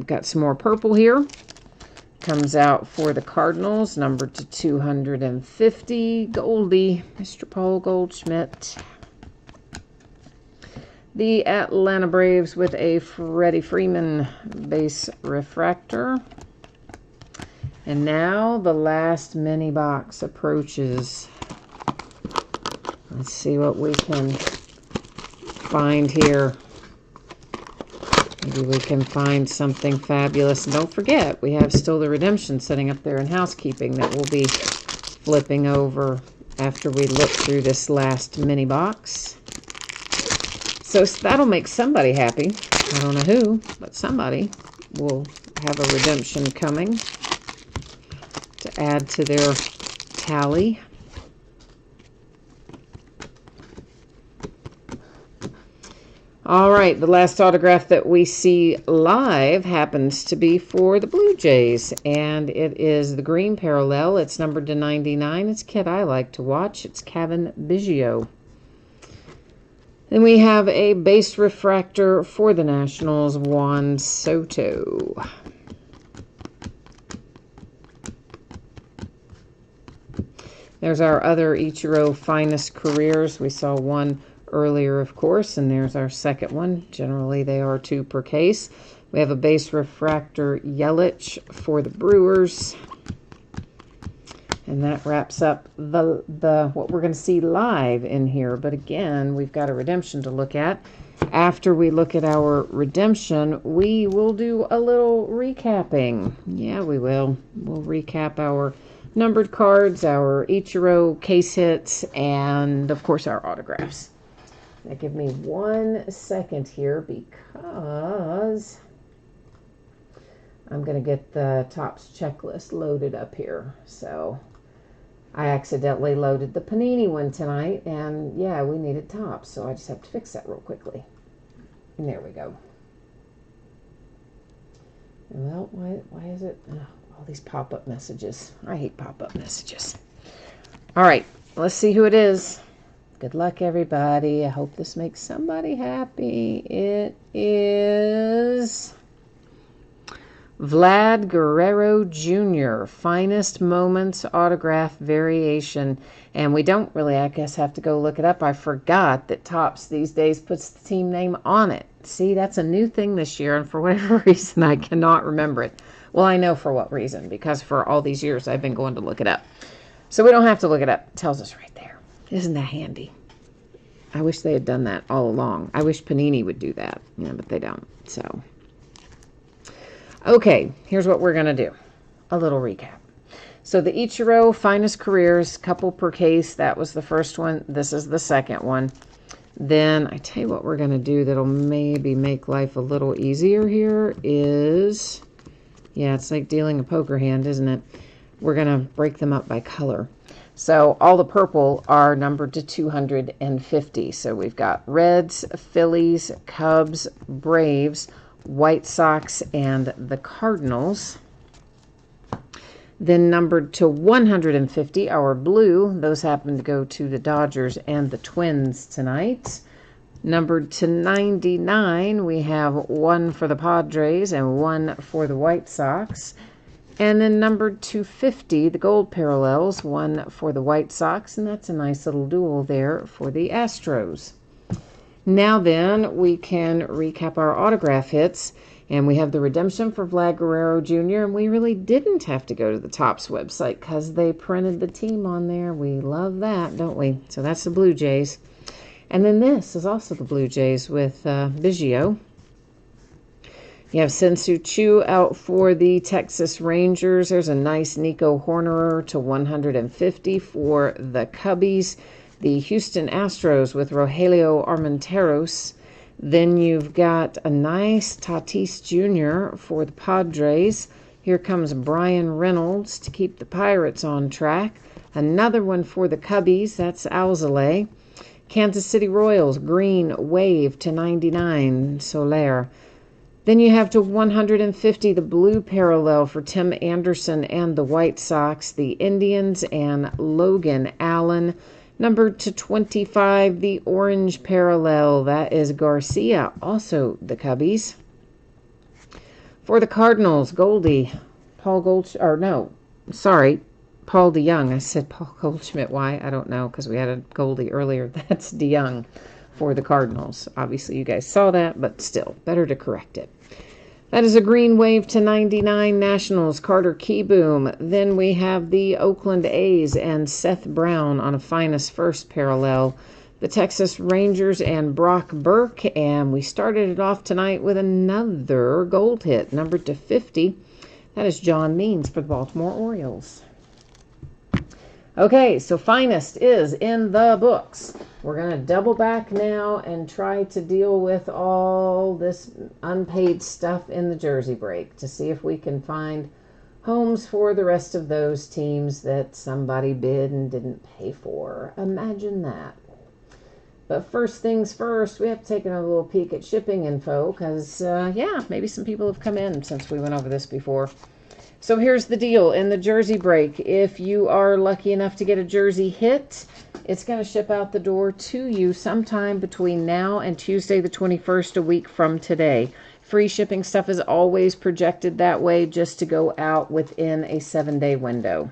got some more purple here. Comes out for the Cardinals, numbered to 250. Goldie, Mr. Paul Goldschmidt. The Atlanta Braves with a Freddie Freeman base refractor. And now the last mini box approaches. Let's see what we can find here. Maybe we can find something fabulous. And don't forget, we have still the redemption sitting up there in housekeeping that we'll be flipping over after we look through this last mini box. So that'll make somebody happy. I don't know who, but somebody will have a redemption coming to add to their tally. All right, the last autograph that we see live happens to be for the Blue Jays, and it is the green parallel. It's numbered to 99. It's a kid I like to watch. It's Kevin Biggio. Then we have a base refractor for the Nationals, Juan Soto. There's our other Ichiro Finest Careers. We saw one earlier, of course, and there's our second one. Generally, they are 2 per case. We have a base refractor Yelich for the Brewers. And that wraps up the what we're going to see live in here. But again, we've got a redemption to look at. After we look at our redemption, we will do a little recapping. Yeah, we will. We'll recap our numbered cards, our Ichiro case hits, and of course our autographs. Now give me 1 second here because I'm going to get the Topps checklist loaded up here. So I accidentally loaded the Panini one tonight, and yeah, we needed Topps, so I just have to fix that real quickly. And there we go. Well, why is it? Oh, all these pop-up messages. I hate pop-up messages. All right, let's see who it is. Good luck, everybody. I hope this makes somebody happy. It is Vlad Guerrero Jr., Finest Moments Autograph Variation. And we don't really, I guess, have to go look it up. I forgot that Topps these days puts the team name on it. See, that's a new thing this year, and for whatever reason, I cannot remember it. Well, I know for what reason, because for all these years, I've been going to look it up. So we don't have to look it up. It tells us right there. Isn't that handy? I wish they had done that all along. I wish Panini would do that, but they don't. So, okay, here's what we're going to do. A little recap. So the Ichiro Finest Careers, couple per case. That was the first one. This is the second one. Then I tell you what we're going to do that'll maybe make life a little easier here is, yeah, it's like dealing a poker hand, isn't it? We're going to break them up by color. So all the purple are numbered to 250. So we've got Reds, Phillies, Cubs, Braves, White Sox, and the Cardinals. Then numbered to 150, our blue. Those happen to go to the Dodgers and the Twins tonight. Numbered to 99, we have one for the Padres and one for the White Sox. And then numbered 250, the gold parallels, one for the White Sox, and that's a nice little duel there for the Astros. Now then, we can recap our autograph hits, and we have the redemption for Vlad Guerrero Jr., and we really didn't have to go to the Topps website because they printed the team on there. We love that, don't we? So that's the Blue Jays. And then this is also the Blue Jays with Biggio. You have Sensu Chu out for the Texas Rangers. There's a nice Nico Hornerer to 150 for the Cubbies. The Houston Astros with Rogelio Armenteros. Then you've got a nice Tatis Jr. for the Padres. Here comes Brian Reynolds to keep the Pirates on track. Another one for the Cubbies. That's Alzolay. Kansas City Royals, green wave to 99, Soler. Then you have to 150, the blue parallel for Tim Anderson and the White Sox, the Indians, and Logan Allen. Numbered to 25, the orange parallel, that is Garcia, also the Cubbies. For the Cardinals, Goldie, Paul Goldschmidt, or no, sorry, Paul DeYoung. I said Paul Goldschmidt. Why? I don't know, because we had a Goldie earlier. That's DeYoung for the Cardinals. Obviously, you guys saw that, but still, better to correct it. That is a green wave to 99 Nationals, Carter Keyboom. Then we have the Oakland A's and Seth Brown on a finest first parallel. The Texas Rangers and Brock Burke. And we started it off tonight with another gold hit, numbered to 50. That is John Means for the Baltimore Orioles. Okay, so finest is in the books. We're going to double back now and try to deal with all this unpaid stuff in the Jersey break to see if we can find homes for the rest of those teams that somebody bid and didn't pay for. Imagine that. But first things first, we have to take another little peek at shipping info because, yeah, maybe some people have come in since we went over this before. So here's the deal. In the Jersey break, if you are lucky enough to get a Jersey hit, it's going to ship out the door to you sometime between now and Tuesday the 21st, a week from today. Free shipping stuff is always projected that way just to go out within a 7-day window.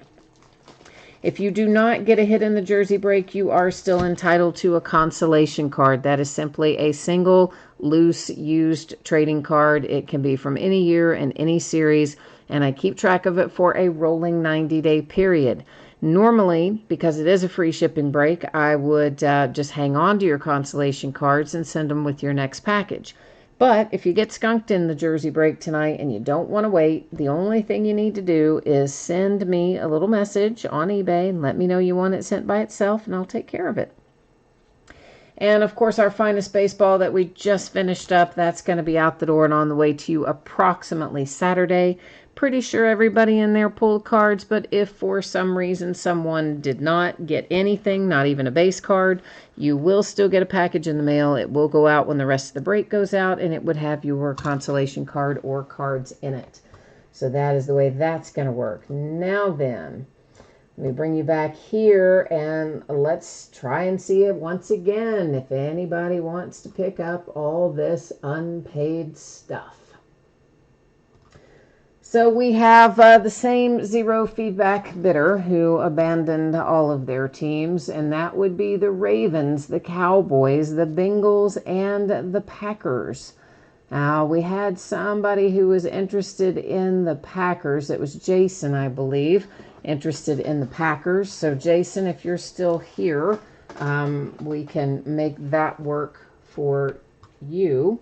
If you do not get a hit in the Jersey break, you are still entitled to a consolation card. That is simply a single, loose, used trading card. It can be from any year and any series, and I keep track of it for a rolling 90-day period. Normally, because it is a free shipping break, I would just hang on to your consolation cards and send them with your next package. But if you get skunked in the Jersey break tonight and you don't want to wait, the only thing you need to do is send me a little message on eBay and let me know you want it sent by itself, and I'll take care of it. And, of course, our finest baseball that we just finished up, that's going to be out the door and on the way to you approximately Saturday. Pretty sure everybody in there pulled cards, but if for some reason someone did not get anything, not even a base card, you will still get a package in the mail. It will go out when the rest of the break goes out, and it would have your consolation card or cards in it. So that is the way that's going to work. Now then, let me bring you back here, and let's try and see it once again if anybody wants to pick up all this unpaid stuff. So we have the same zero feedback bidder who abandoned all of their teams, and that would be the Ravens, the Cowboys, the Bengals, and the Packers. We had somebody who was interested in the Packers. It was Jason, I believe, interested in the Packers. So Jason, if you're still here, we can make that work for you.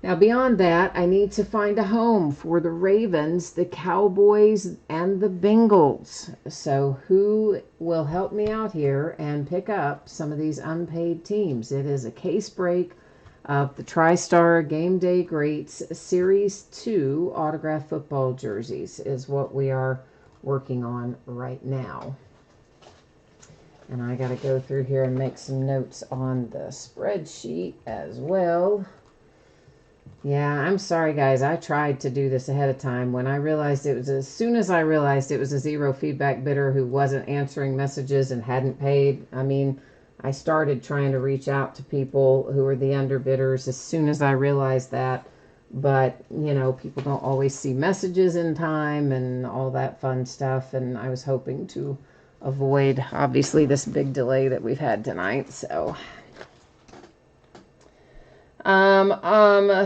Now, beyond that, I need to find a home for the Ravens, the Cowboys, and the Bengals. So who will help me out here and pick up some of these unpaid teams? It is a case break of the TriStar Game Day Greats Series 2 autographed football jerseys is what we are working on right now. And I got to go through here and make some notes on the spreadsheet as well. Yeah, I'm sorry, guys. I tried to do this ahead of time. When I realized it was, as soon as I realized it was a zero feedback bidder who wasn't answering messages and hadn't paid, I started trying to reach out to people who were the underbidders as soon as I realized that. But, people don't always see messages in time and all that fun stuff. And I was hoping to avoid, obviously, this big delay that we've had tonight. So...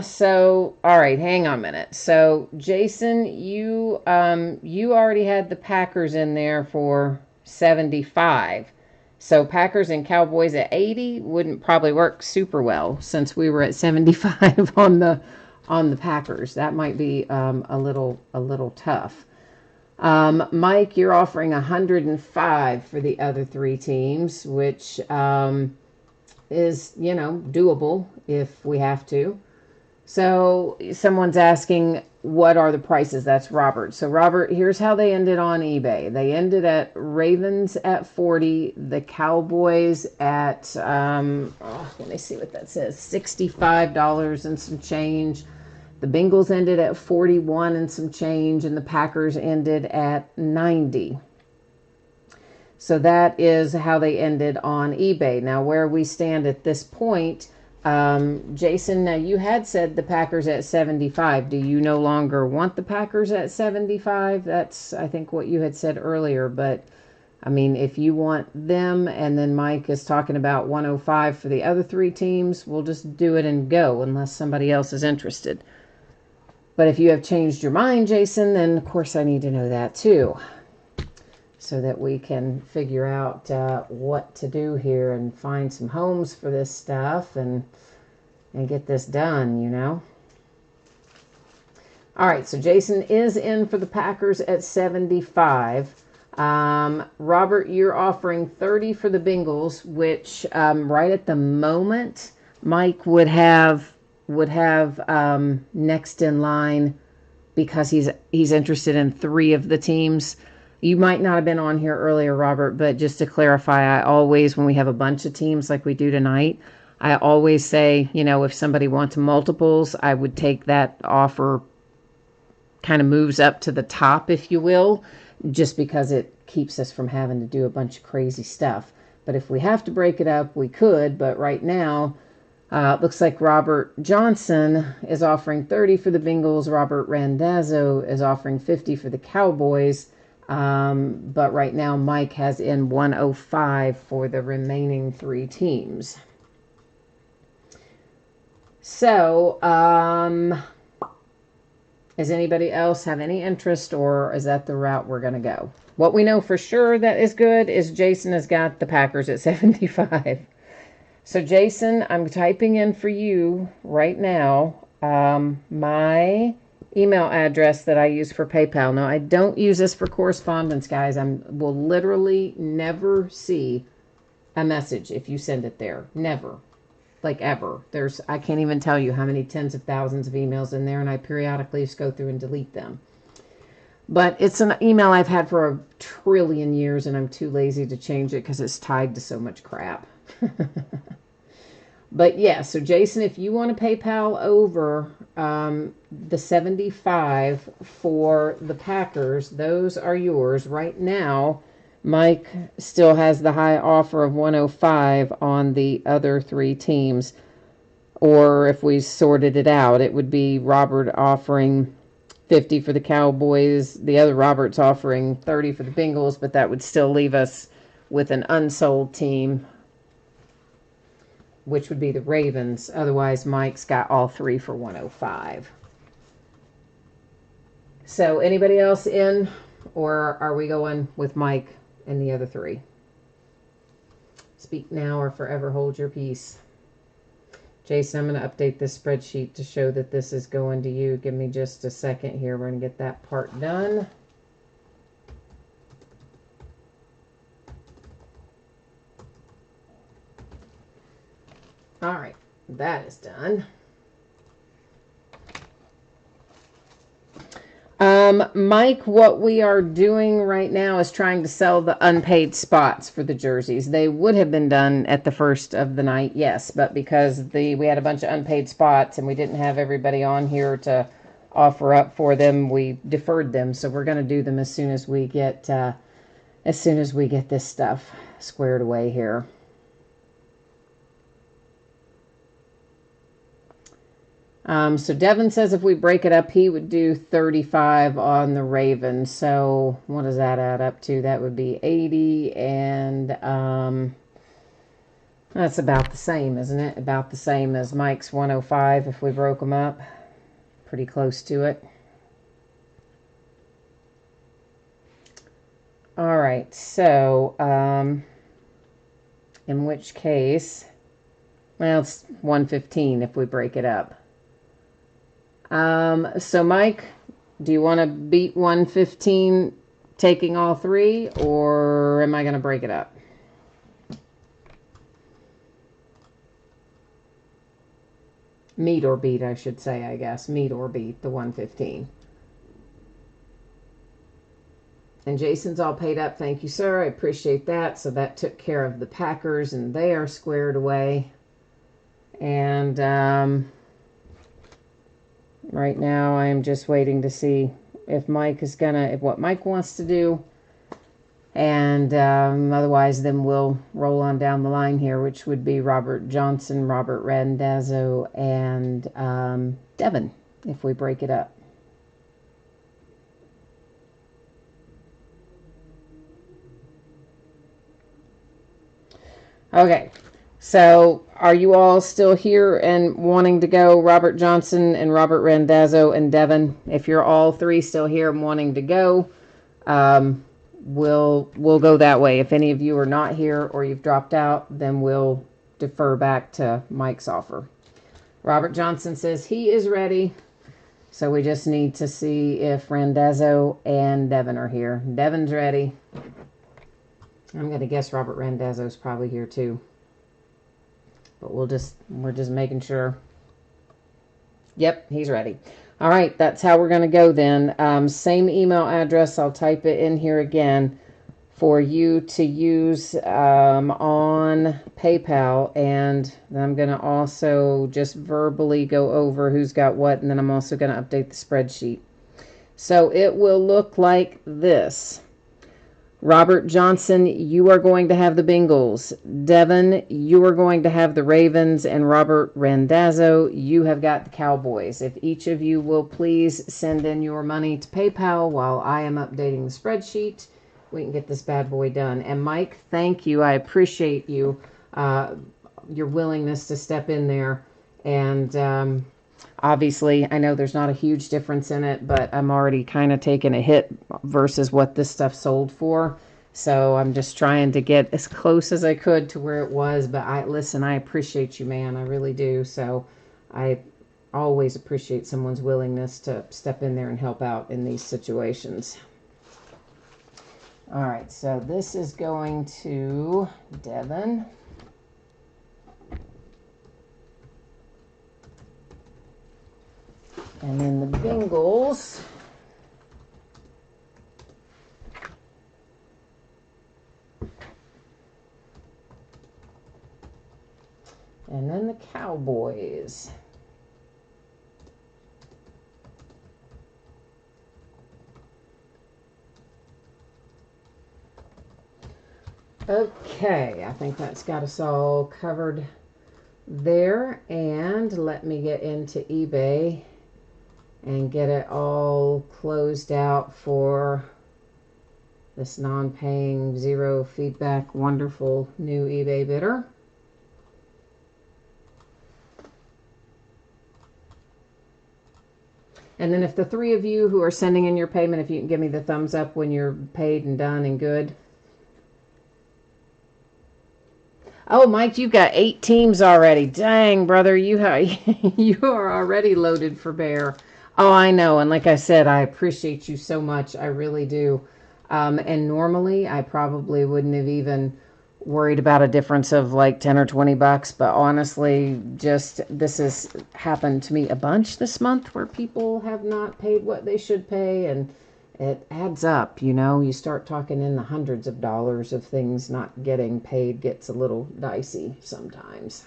So, all right, hang on a minute. So, Jason, you already had the Packers in there for 75. So, Packers and Cowboys at 80 wouldn't probably work super well since we were at 75 on the Packers. That might be a little tough. Mike, you're offering 105 for the other three teams, which is, doable if we have to. So someone's asking, what are the prices? That's Robert. So Robert, here's how they ended on eBay. They ended at Ravens at 40, the Cowboys at, let me see what that says, $65 and some change. The Bengals ended at 41 and some change, and the Packers ended at 90. So that is how they ended on eBay. Now, where we stand at this point, Jason, now you had said the Packers at 75. Do you no longer want the Packers at 75? That's, I think, what you had said earlier. But, I mean, if you want them and then Mike is talking about 105 for the other three teams, we'll just do it and go unless somebody else is interested. But if you have changed your mind, Jason, then, of course, I need to know that too, so that we can figure out what to do here and find some homes for this stuff and get this done, you know. All right, so Jason is in for the Packers at 75. Robert, you're offering 30 for the Bengals, which right at the moment, Mike would have next in line because he's interested in 3 of the teams. You might not have been on here earlier, Robert, but just to clarify, I always, when we have a bunch of teams like we do tonight, I always say, you know, if somebody wants multiples, I would take that offer, kind of moves up to the top, if you will, just because it keeps us from having to do a bunch of crazy stuff. But if we have to break it up, we could. But right now, it looks like Robert Johnson is offering 30 for the Bengals. Robert Randazzo is offering 50 for the Cowboys. But right now, Mike has in 105 for the remaining 3 teams. So, does anybody else have any interest, or is that the route we're going to go? What we know for sure that is good is Jason has got the Packers at 75. So, Jason, I'm typing in for you right now my email address that I use for PayPal. Now, I don't use this for correspondence, guys. Will literally never see a message if you send it there. Never. Like ever. I can't even tell you how many tens of thousands of emails in there, and I periodically just go through and delete them. But it's an email I've had for a trillion years, and I'm too lazy to change it because it's tied to so much crap. But yeah, so Jason, if you want to PayPal over the 75 for the Packers, those are yours. Right now, Mike still has the high offer of 105 on the other 3 teams. Or if we sorted it out, it would be Robert offering 50 for the Cowboys. The other Robert's offering 30 for the Bengals, but that would still leave us with an unsold team, which would be the Ravens. Otherwise, Mike's got all 3 for 105. So anybody else in, or are we going with Mike and the other 3? Speak now or forever hold your peace. Jason, I'm going to update this spreadsheet to show that this is going to you. Give me just a second here. We're going to get that part done. All right, that is done. Mike, what we are doing right now is trying to sell the unpaid spots for the jerseys. They would have been done at the first of the night, yes, but because we had a bunch of unpaid spots and we didn't have everybody on here to offer up for them, we deferred them. So we're going to do them as soon as we get this stuff squared away here. So Devin says if we break it up, he would do 35 on the Ravens. So what does that add up to? That would be 80, and that's about the same, isn't it? About the same as Mike's 105 if we broke them up. Pretty close to it. All right, so in which case, well, it's 115 if we break it up. So Mike, do you want to beat 115 taking all 3, or am I going to break it up? Meet or beat, I should say, I guess. Meet or beat the 115. And Jason's all paid up. Thank you, sir. I appreciate that. So that took care of the Packers, and they are squared away. And right now I am just waiting to see if what Mike wants to do. And otherwise, then we'll roll on down the line here, which would be Robert Johnson, Robert Randazzo, and Devin, if we break it up. Okay, so are you all still here and wanting to go? Robert Johnson and Robert Randazzo and Devin. If you're all three still here and wanting to go, we'll go that way. If any of you are not here or you've dropped out, then we'll defer back to Mike's offer. Robert Johnson says he is ready. So we just need to see if Randazzo and Devin are here. Devin's ready. I'm going to guess Robert Randazzo's probably here too. But we're just making sure. Yep, he's ready. All right, that's how we're going to go then. Same email address. I'll type it in here again for you to use on PayPal. And then I'm going to also just verbally go over who's got what. And then I'm also going to update the spreadsheet. So it will look like this. Robert Johnson, you are going to have the Bengals. Devin, you are going to have the Ravens. And Robert Randazzo, you have got the Cowboys. If each of you will please send in your money to PayPal while I am updating the spreadsheet, we can get this bad boy done. And Mike, thank you. I appreciate you, your willingness to step in there. And obviously, I know there's not a huge difference in it, but I'm already kind of taking a hit versus what this stuff sold for. So I'm just trying to get as close as I could to where it was. But I appreciate you, man. I really do. So I always appreciate someone's willingness to step in there and help out in these situations. All right, so this is going to Devin. And then the Bengals. And then the Cowboys. Okay, I think that's got us all covered there. And let me get into eBay and get it all closed out for this non-paying, zero feedback, wonderful new eBay bidder. And then if the three of you who are sending in your payment, if you can give me the thumbs up when you're paid and done and good. Oh, Mike, you've got 8 teams already. Dang, brother, you are already loaded for bear. Oh, I know. And like I said, I appreciate you so much. I really do. And normally I probably wouldn't have even worried about a difference of like 10 or 20 bucks. But honestly, just this has happened to me a bunch this month where people have not paid what they should pay. And it adds up, you know. You start talking in the hundreds of dollars of things not getting paid, gets a little dicey sometimes.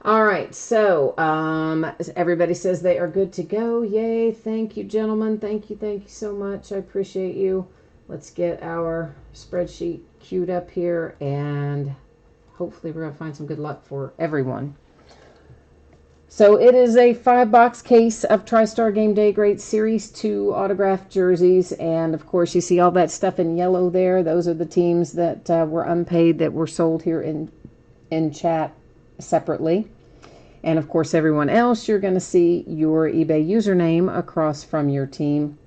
All right, so everybody says they are good to go. Yay, thank you, gentlemen. Thank you so much. I appreciate you. Let's get our spreadsheet queued up here, and hopefully we're going to find some good luck for everyone. So it is a 5-box case of TriStar Game Day Great Series 2 autographed jerseys. And, of course, you see all that stuff in yellow there. Those are the teams that were unpaid that were sold here in chat separately. And, of course, everyone else, you're going to see your eBay username across from your team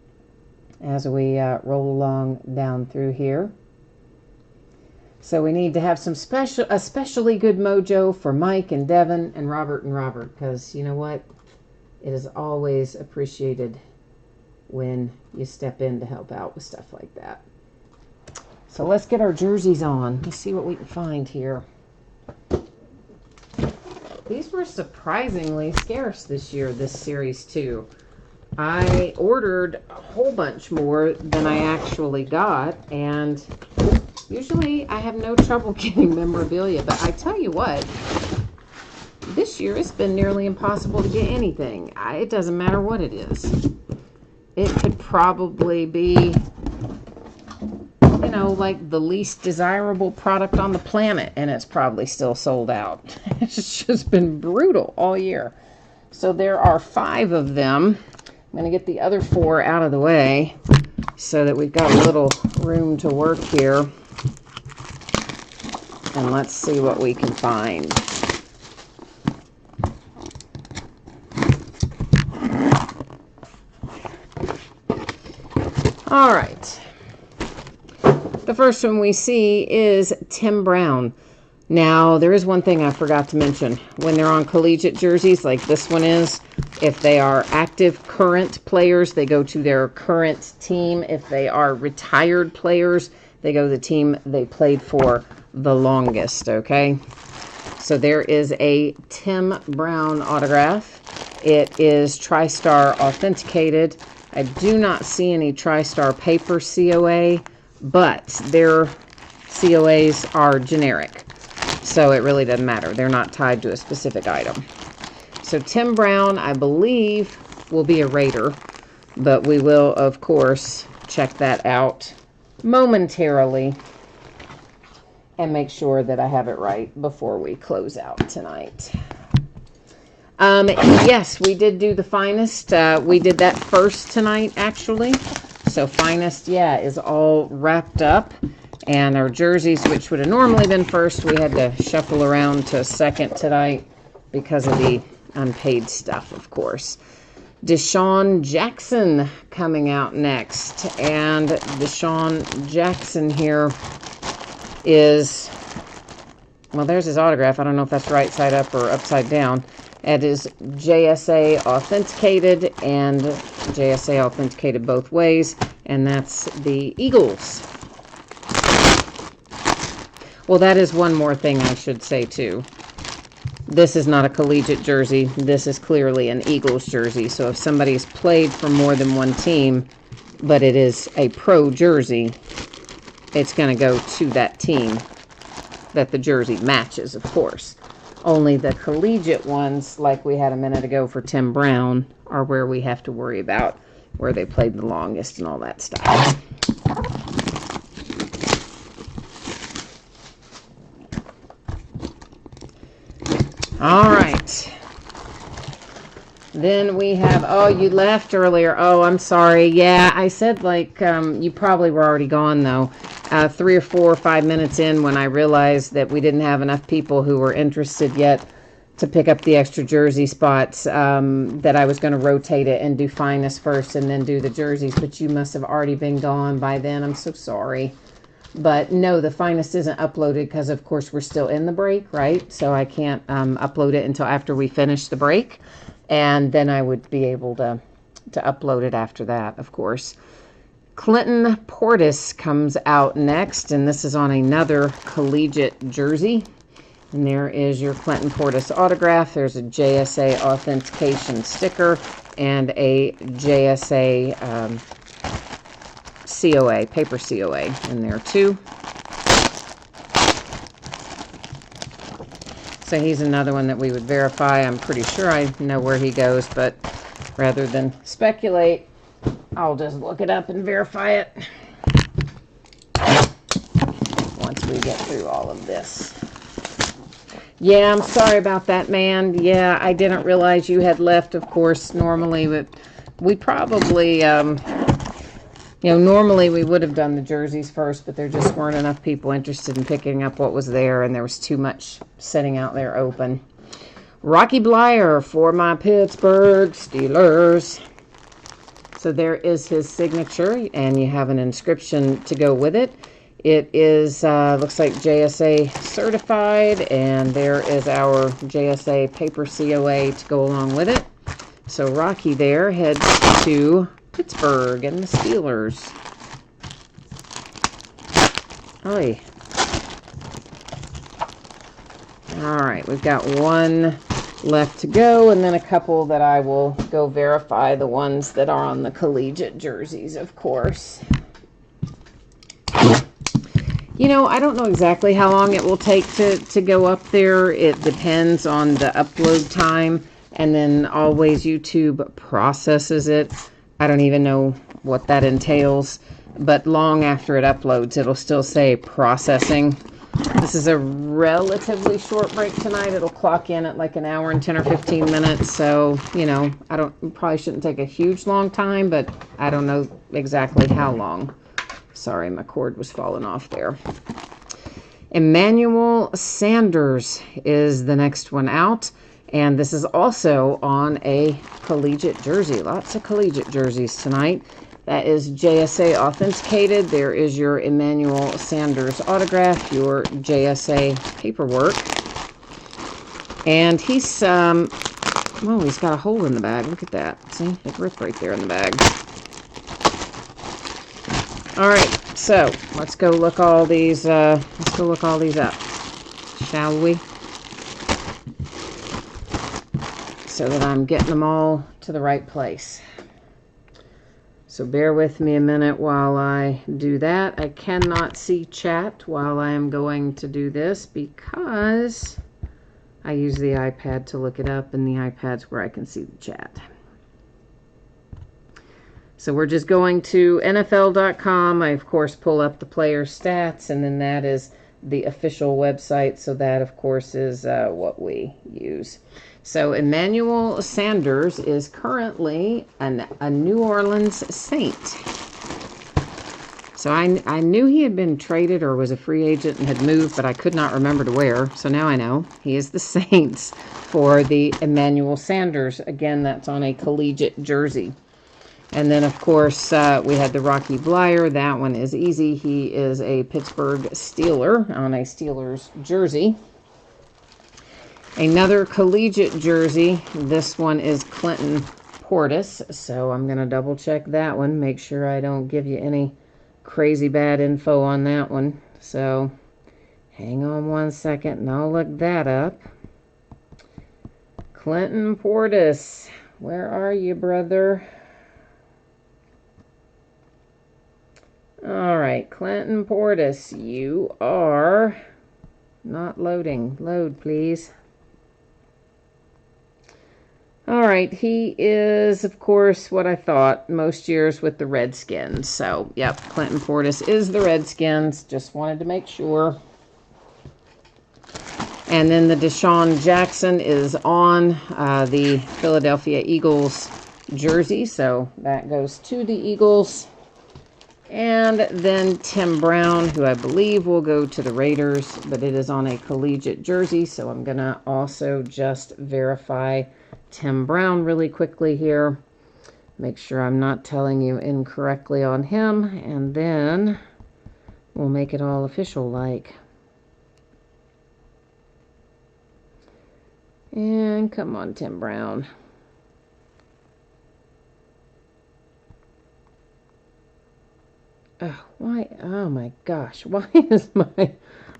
as we roll along down through here. So we need to have some especially good mojo for Mike and Devin and Robert because you know what? It is always appreciated when you step in to help out with stuff like that. So let's get our jerseys on. Let's see what we can find here. These were surprisingly scarce this year, this series too. I ordered a whole bunch more than I actually got, and usually I have no trouble getting memorabilia, but I tell you what, this year it's been nearly impossible to get anything. It doesn't matter what it is. It could probably be, you like the least desirable product on the planet, and it's probably still sold out. It's just been brutal all year. So there are 5 of them. I'm going to get the other 4 out of the way so that we've got a little room to work here. And let's see what we can find. All right. The first one we see is Tim Brown. Now, there is one thing I forgot to mention. When they're on collegiate jerseys, like this one is, if they are active current players, they go to their current team. If they are retired players, they go to the team they played for the longest, okay? So there is a Tim Brown autograph. It is TriStar authenticated. I do not see any TriStar paper COA, but their COAs are generic. So it really doesn't matter. They're not tied to a specific item. So Tim Brown, I believe, will be a Raider, but we will, of course, check that out momentarily and make sure that I have it right before we close out tonight. Yes, we did do the Finest. We did that first tonight, actually. So Finest, yeah, is all wrapped up. And our jerseys, which would have normally been first, we had to shuffle around to second tonight because of the unpaid stuff, of course. Deshaun Jackson coming out next. And Deshaun Jackson here is, well, there's his autograph. I don't know if that's right side up or upside down. It is JSA authenticated, and JSA authenticated both ways, and that's the Eagles. Well, that is one more thing I should say, too. This is not a collegiate jersey. This is clearly an Eagles jersey. So if somebody's played for more than one team, but it is a pro jersey, it's going to go to that team that the jersey matches, of course. Only the collegiate ones, like we had a minute ago for Tim Brown, are where we have to worry about where they played the longest and all that stuff. All right. Then we have, oh, you left earlier. Oh, I'm sorry. Yeah, I said like, you probably were already gone though. 3 or 4 or 5 minutes in when I realized that we didn't have enough people who were interested yet to pick up the extra jersey spots, that I was going to rotate it and do Finest first and then do the jerseys, but you must have already been gone by then. I'm so sorry. But no, the Finest isn't uploaded because, of course, we're still in the break, right? So I can't upload it until after we finish the break. And then I would be able to upload it after that, of course. Clinton Portis comes out next, and this is on another collegiate jersey. And there is your Clinton Portis autograph. There's a JSA authentication sticker and a JSA COA, paper COA in there too. So he's another one that we would verify. I'm pretty sure I know where he goes, but rather than speculate, I'll just look it up and verify it once we get through all of this. Yeah, I'm sorry about that, man. Yeah, I didn't realize you had left, of course, normally, but we probably, normally we would have done the jerseys first, but there just weren't enough people interested in picking up what was there, and there was too much sitting out there open. Rocky Bleier for my Pittsburgh Steelers. So there is his signature, and you have an inscription to go with it. It is, looks like JSA certified, and there is our JSA paper COA to go along with it. So Rocky there heads to Pittsburgh and the Steelers. Oy. All right, we've got one left to go, and then a couple that I will go verify, the ones that are on the collegiate jerseys, of course. I don't know exactly how long it will take to go up there. It depends on the upload time, and then always YouTube processes it. I don't even know what that entails, but long after it uploads, it'll still say processing. This is a relatively short break tonight. It'll clock in at like an hour and 10 or 15 minutes. So, you know, probably shouldn't take a huge long time, but I don't know exactly how long. Sorry, my cord was falling off there. Emmanuel Sanders is the next one out. And this is also on a collegiate jersey. Lots of collegiate jerseys tonight. That is JSA authenticated. There is your Emmanuel Sanders autograph, your JSA paperwork. And he's, well, he's got a hole in the bag. Look at that. See, it ripped right there in the bag. All right, so let's go look all these, up, shall we? So that I'm getting them all to the right place. So bear with me a minute while I do that. I cannot see chat while I am going to do this because I use the iPad to look it up, and the iPad's where I can see the chat. So we're just going to NFL.com. I, of course, pull up the player stats, and then that is the official website. So that, of course, is what we use. So Emmanuel Sanders is currently a New Orleans Saint. So I knew he had been traded or was a free agent and had moved, but I could not remember to where. So now I know he is the Saints for the Emmanuel Sanders. Again, that's on a collegiate jersey. And then, of course, we had the Rocky Bleier. That one is easy. He is a Pittsburgh Steeler on a Steelers jersey. Another collegiate jersey. This one is Clinton Portis. So I'm going to double check that one. Make sure I don't give you any crazy bad info on that one. So hang on one second and I'll look that up. Clinton Portis. Where are you, brother? All right, Clinton Portis. You are not loading. Load, please. All right, he is, of course, what I thought, most years with the Redskins. So, yep, Clinton Portis is the Redskins. Just wanted to make sure. And then the Deshaun Jackson is on the Philadelphia Eagles jersey. So that goes to the Eagles. And then Tim Brown, who I believe will go to the Raiders, but it is on a collegiate jersey. So I'm going to also just verify Tim Brown really quickly here. Make sure I'm not telling you incorrectly on him. And then we'll make it all official like. And come on, Tim Brown. Oh, why? Oh my gosh. Why is my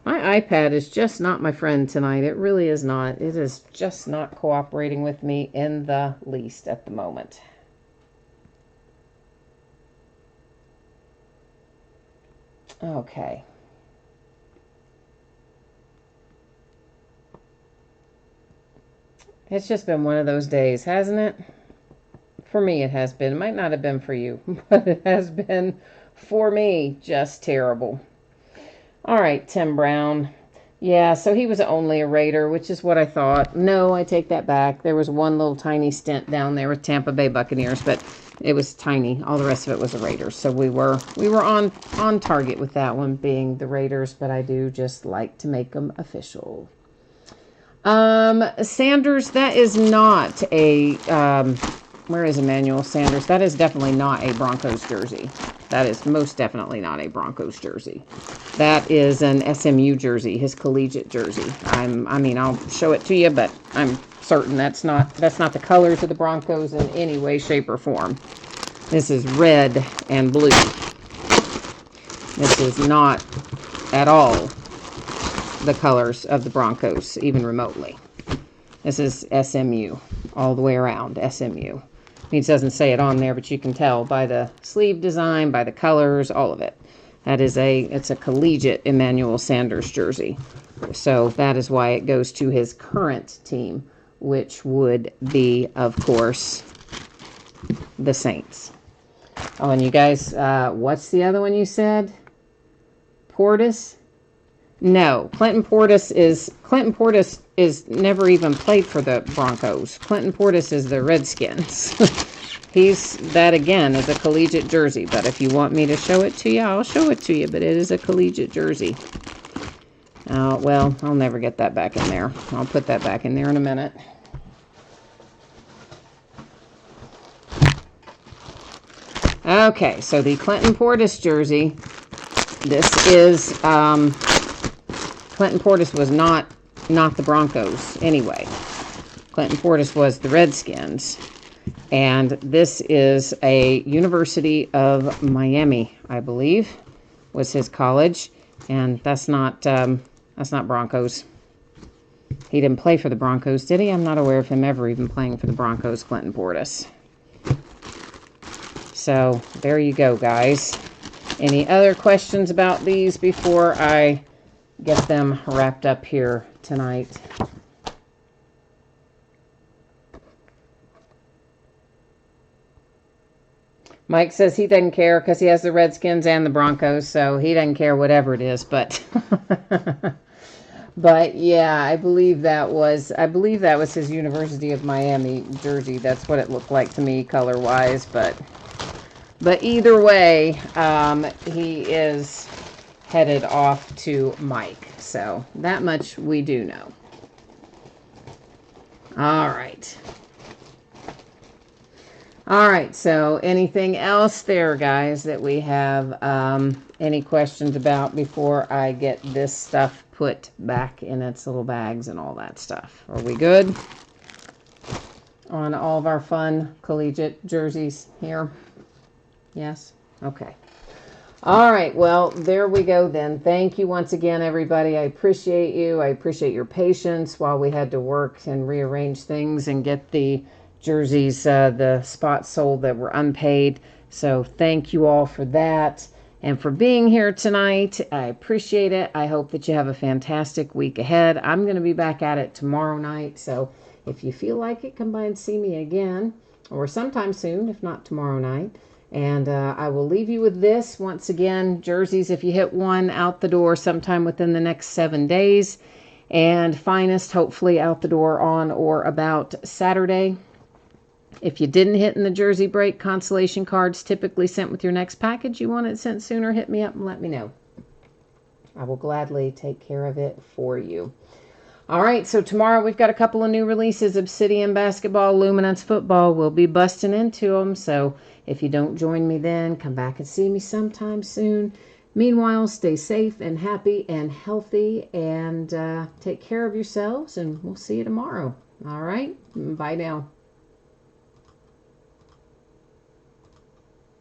iPad is just not my friend tonight. It really is not. It is just not cooperating with me in the least at the moment. Okay. It's just been one of those days, hasn't it? For me, it has been. It might not have been for you, but it has been for me just terrible. All right, Tim Brown. Yeah, so he was only a Raider, which is what I thought. No, I take that back. There was one little tiny stint down there with Tampa Bay Buccaneers, but it was tiny. All the rest of it was the Raiders. So we were on target with that one being the Raiders, but I do just like to make them official. Sanders, that is not a where is Emmanuel Sanders? That is definitely not a Broncos jersey. That is most definitely not a Broncos jersey. That is an SMU jersey, his collegiate jersey. I mean, I'll show it to you, but I'm certain that's not the colors of the Broncos in any way, shape, or form. This is red and blue. This is not at all the colors of the Broncos, even remotely. This is SMU, all the way around, SMU. It doesn't say it on there, but you can tell by the sleeve design, by the colors, all of it. It's a collegiate Emmanuel Sanders jersey. So that is why it goes to his current team, which would be, of course, the Saints. Oh, and you guys, what's the other one you said? Portis? No, Clinton Portis is never even played for the Broncos. Clinton Portis is the Redskins. That again is a collegiate jersey, but if you want me to show it to you, I'll show it to you, but it is a collegiate jersey. Well, I'll never get that back in there. I'll put that back in there in a minute. Okay, so the Clinton Portis jersey, this is, Clinton Portis was not the Broncos anyway. Clinton Portis was the Redskins. And this is a University of Miami, I believe, was his college. And that's not Broncos. He didn't play for the Broncos, did he? I'm not aware of him ever even playing for the Broncos, Clinton Portis. So, there you go, guys. Any other questions about these before I get them wrapped up here tonight? Mike says he doesn't care because he has the Redskins and the Broncos, so he doesn't care whatever it is, but but yeah, I believe that was his University of Miami jersey. That's what it looked like to me color-wise, but either way, he is headed off to Mike. So that much we do know. All right. All right, so anything else there, guys, that we have any questions about before I get this stuff put back in its little bags and all that stuff? Are we good on all of our fun collegiate jerseys here? Yes? Okay. All right, well, there we go then. Thank you once again, everybody. I appreciate you. I appreciate your patience while we had to work and rearrange things and get the jerseys, the spots sold that were unpaid. So thank you all for that and for being here tonight. I appreciate it. I hope that you have a fantastic week ahead. I'm going to be back at it tomorrow night. So if you feel like it, come by and see me again or sometime soon, if not tomorrow night. And I will leave you with this. Once again, jerseys, if you hit one, out the door sometime within the next 7 days. And Finest, hopefully out the door on or about Saturday. If you didn't hit in the jersey break, consolation cards typically sent with your next package. You want it sent sooner, hit me up and let me know. I will gladly take care of it for you. All right, so tomorrow we've got a couple of new releases. Obsidian Basketball, Luminance Football. We'll be busting into them, so if you don't join me then, come back and see me sometime soon. Meanwhile, stay safe and happy and healthy, and take care of yourselves, and we'll see you tomorrow. All right, bye now.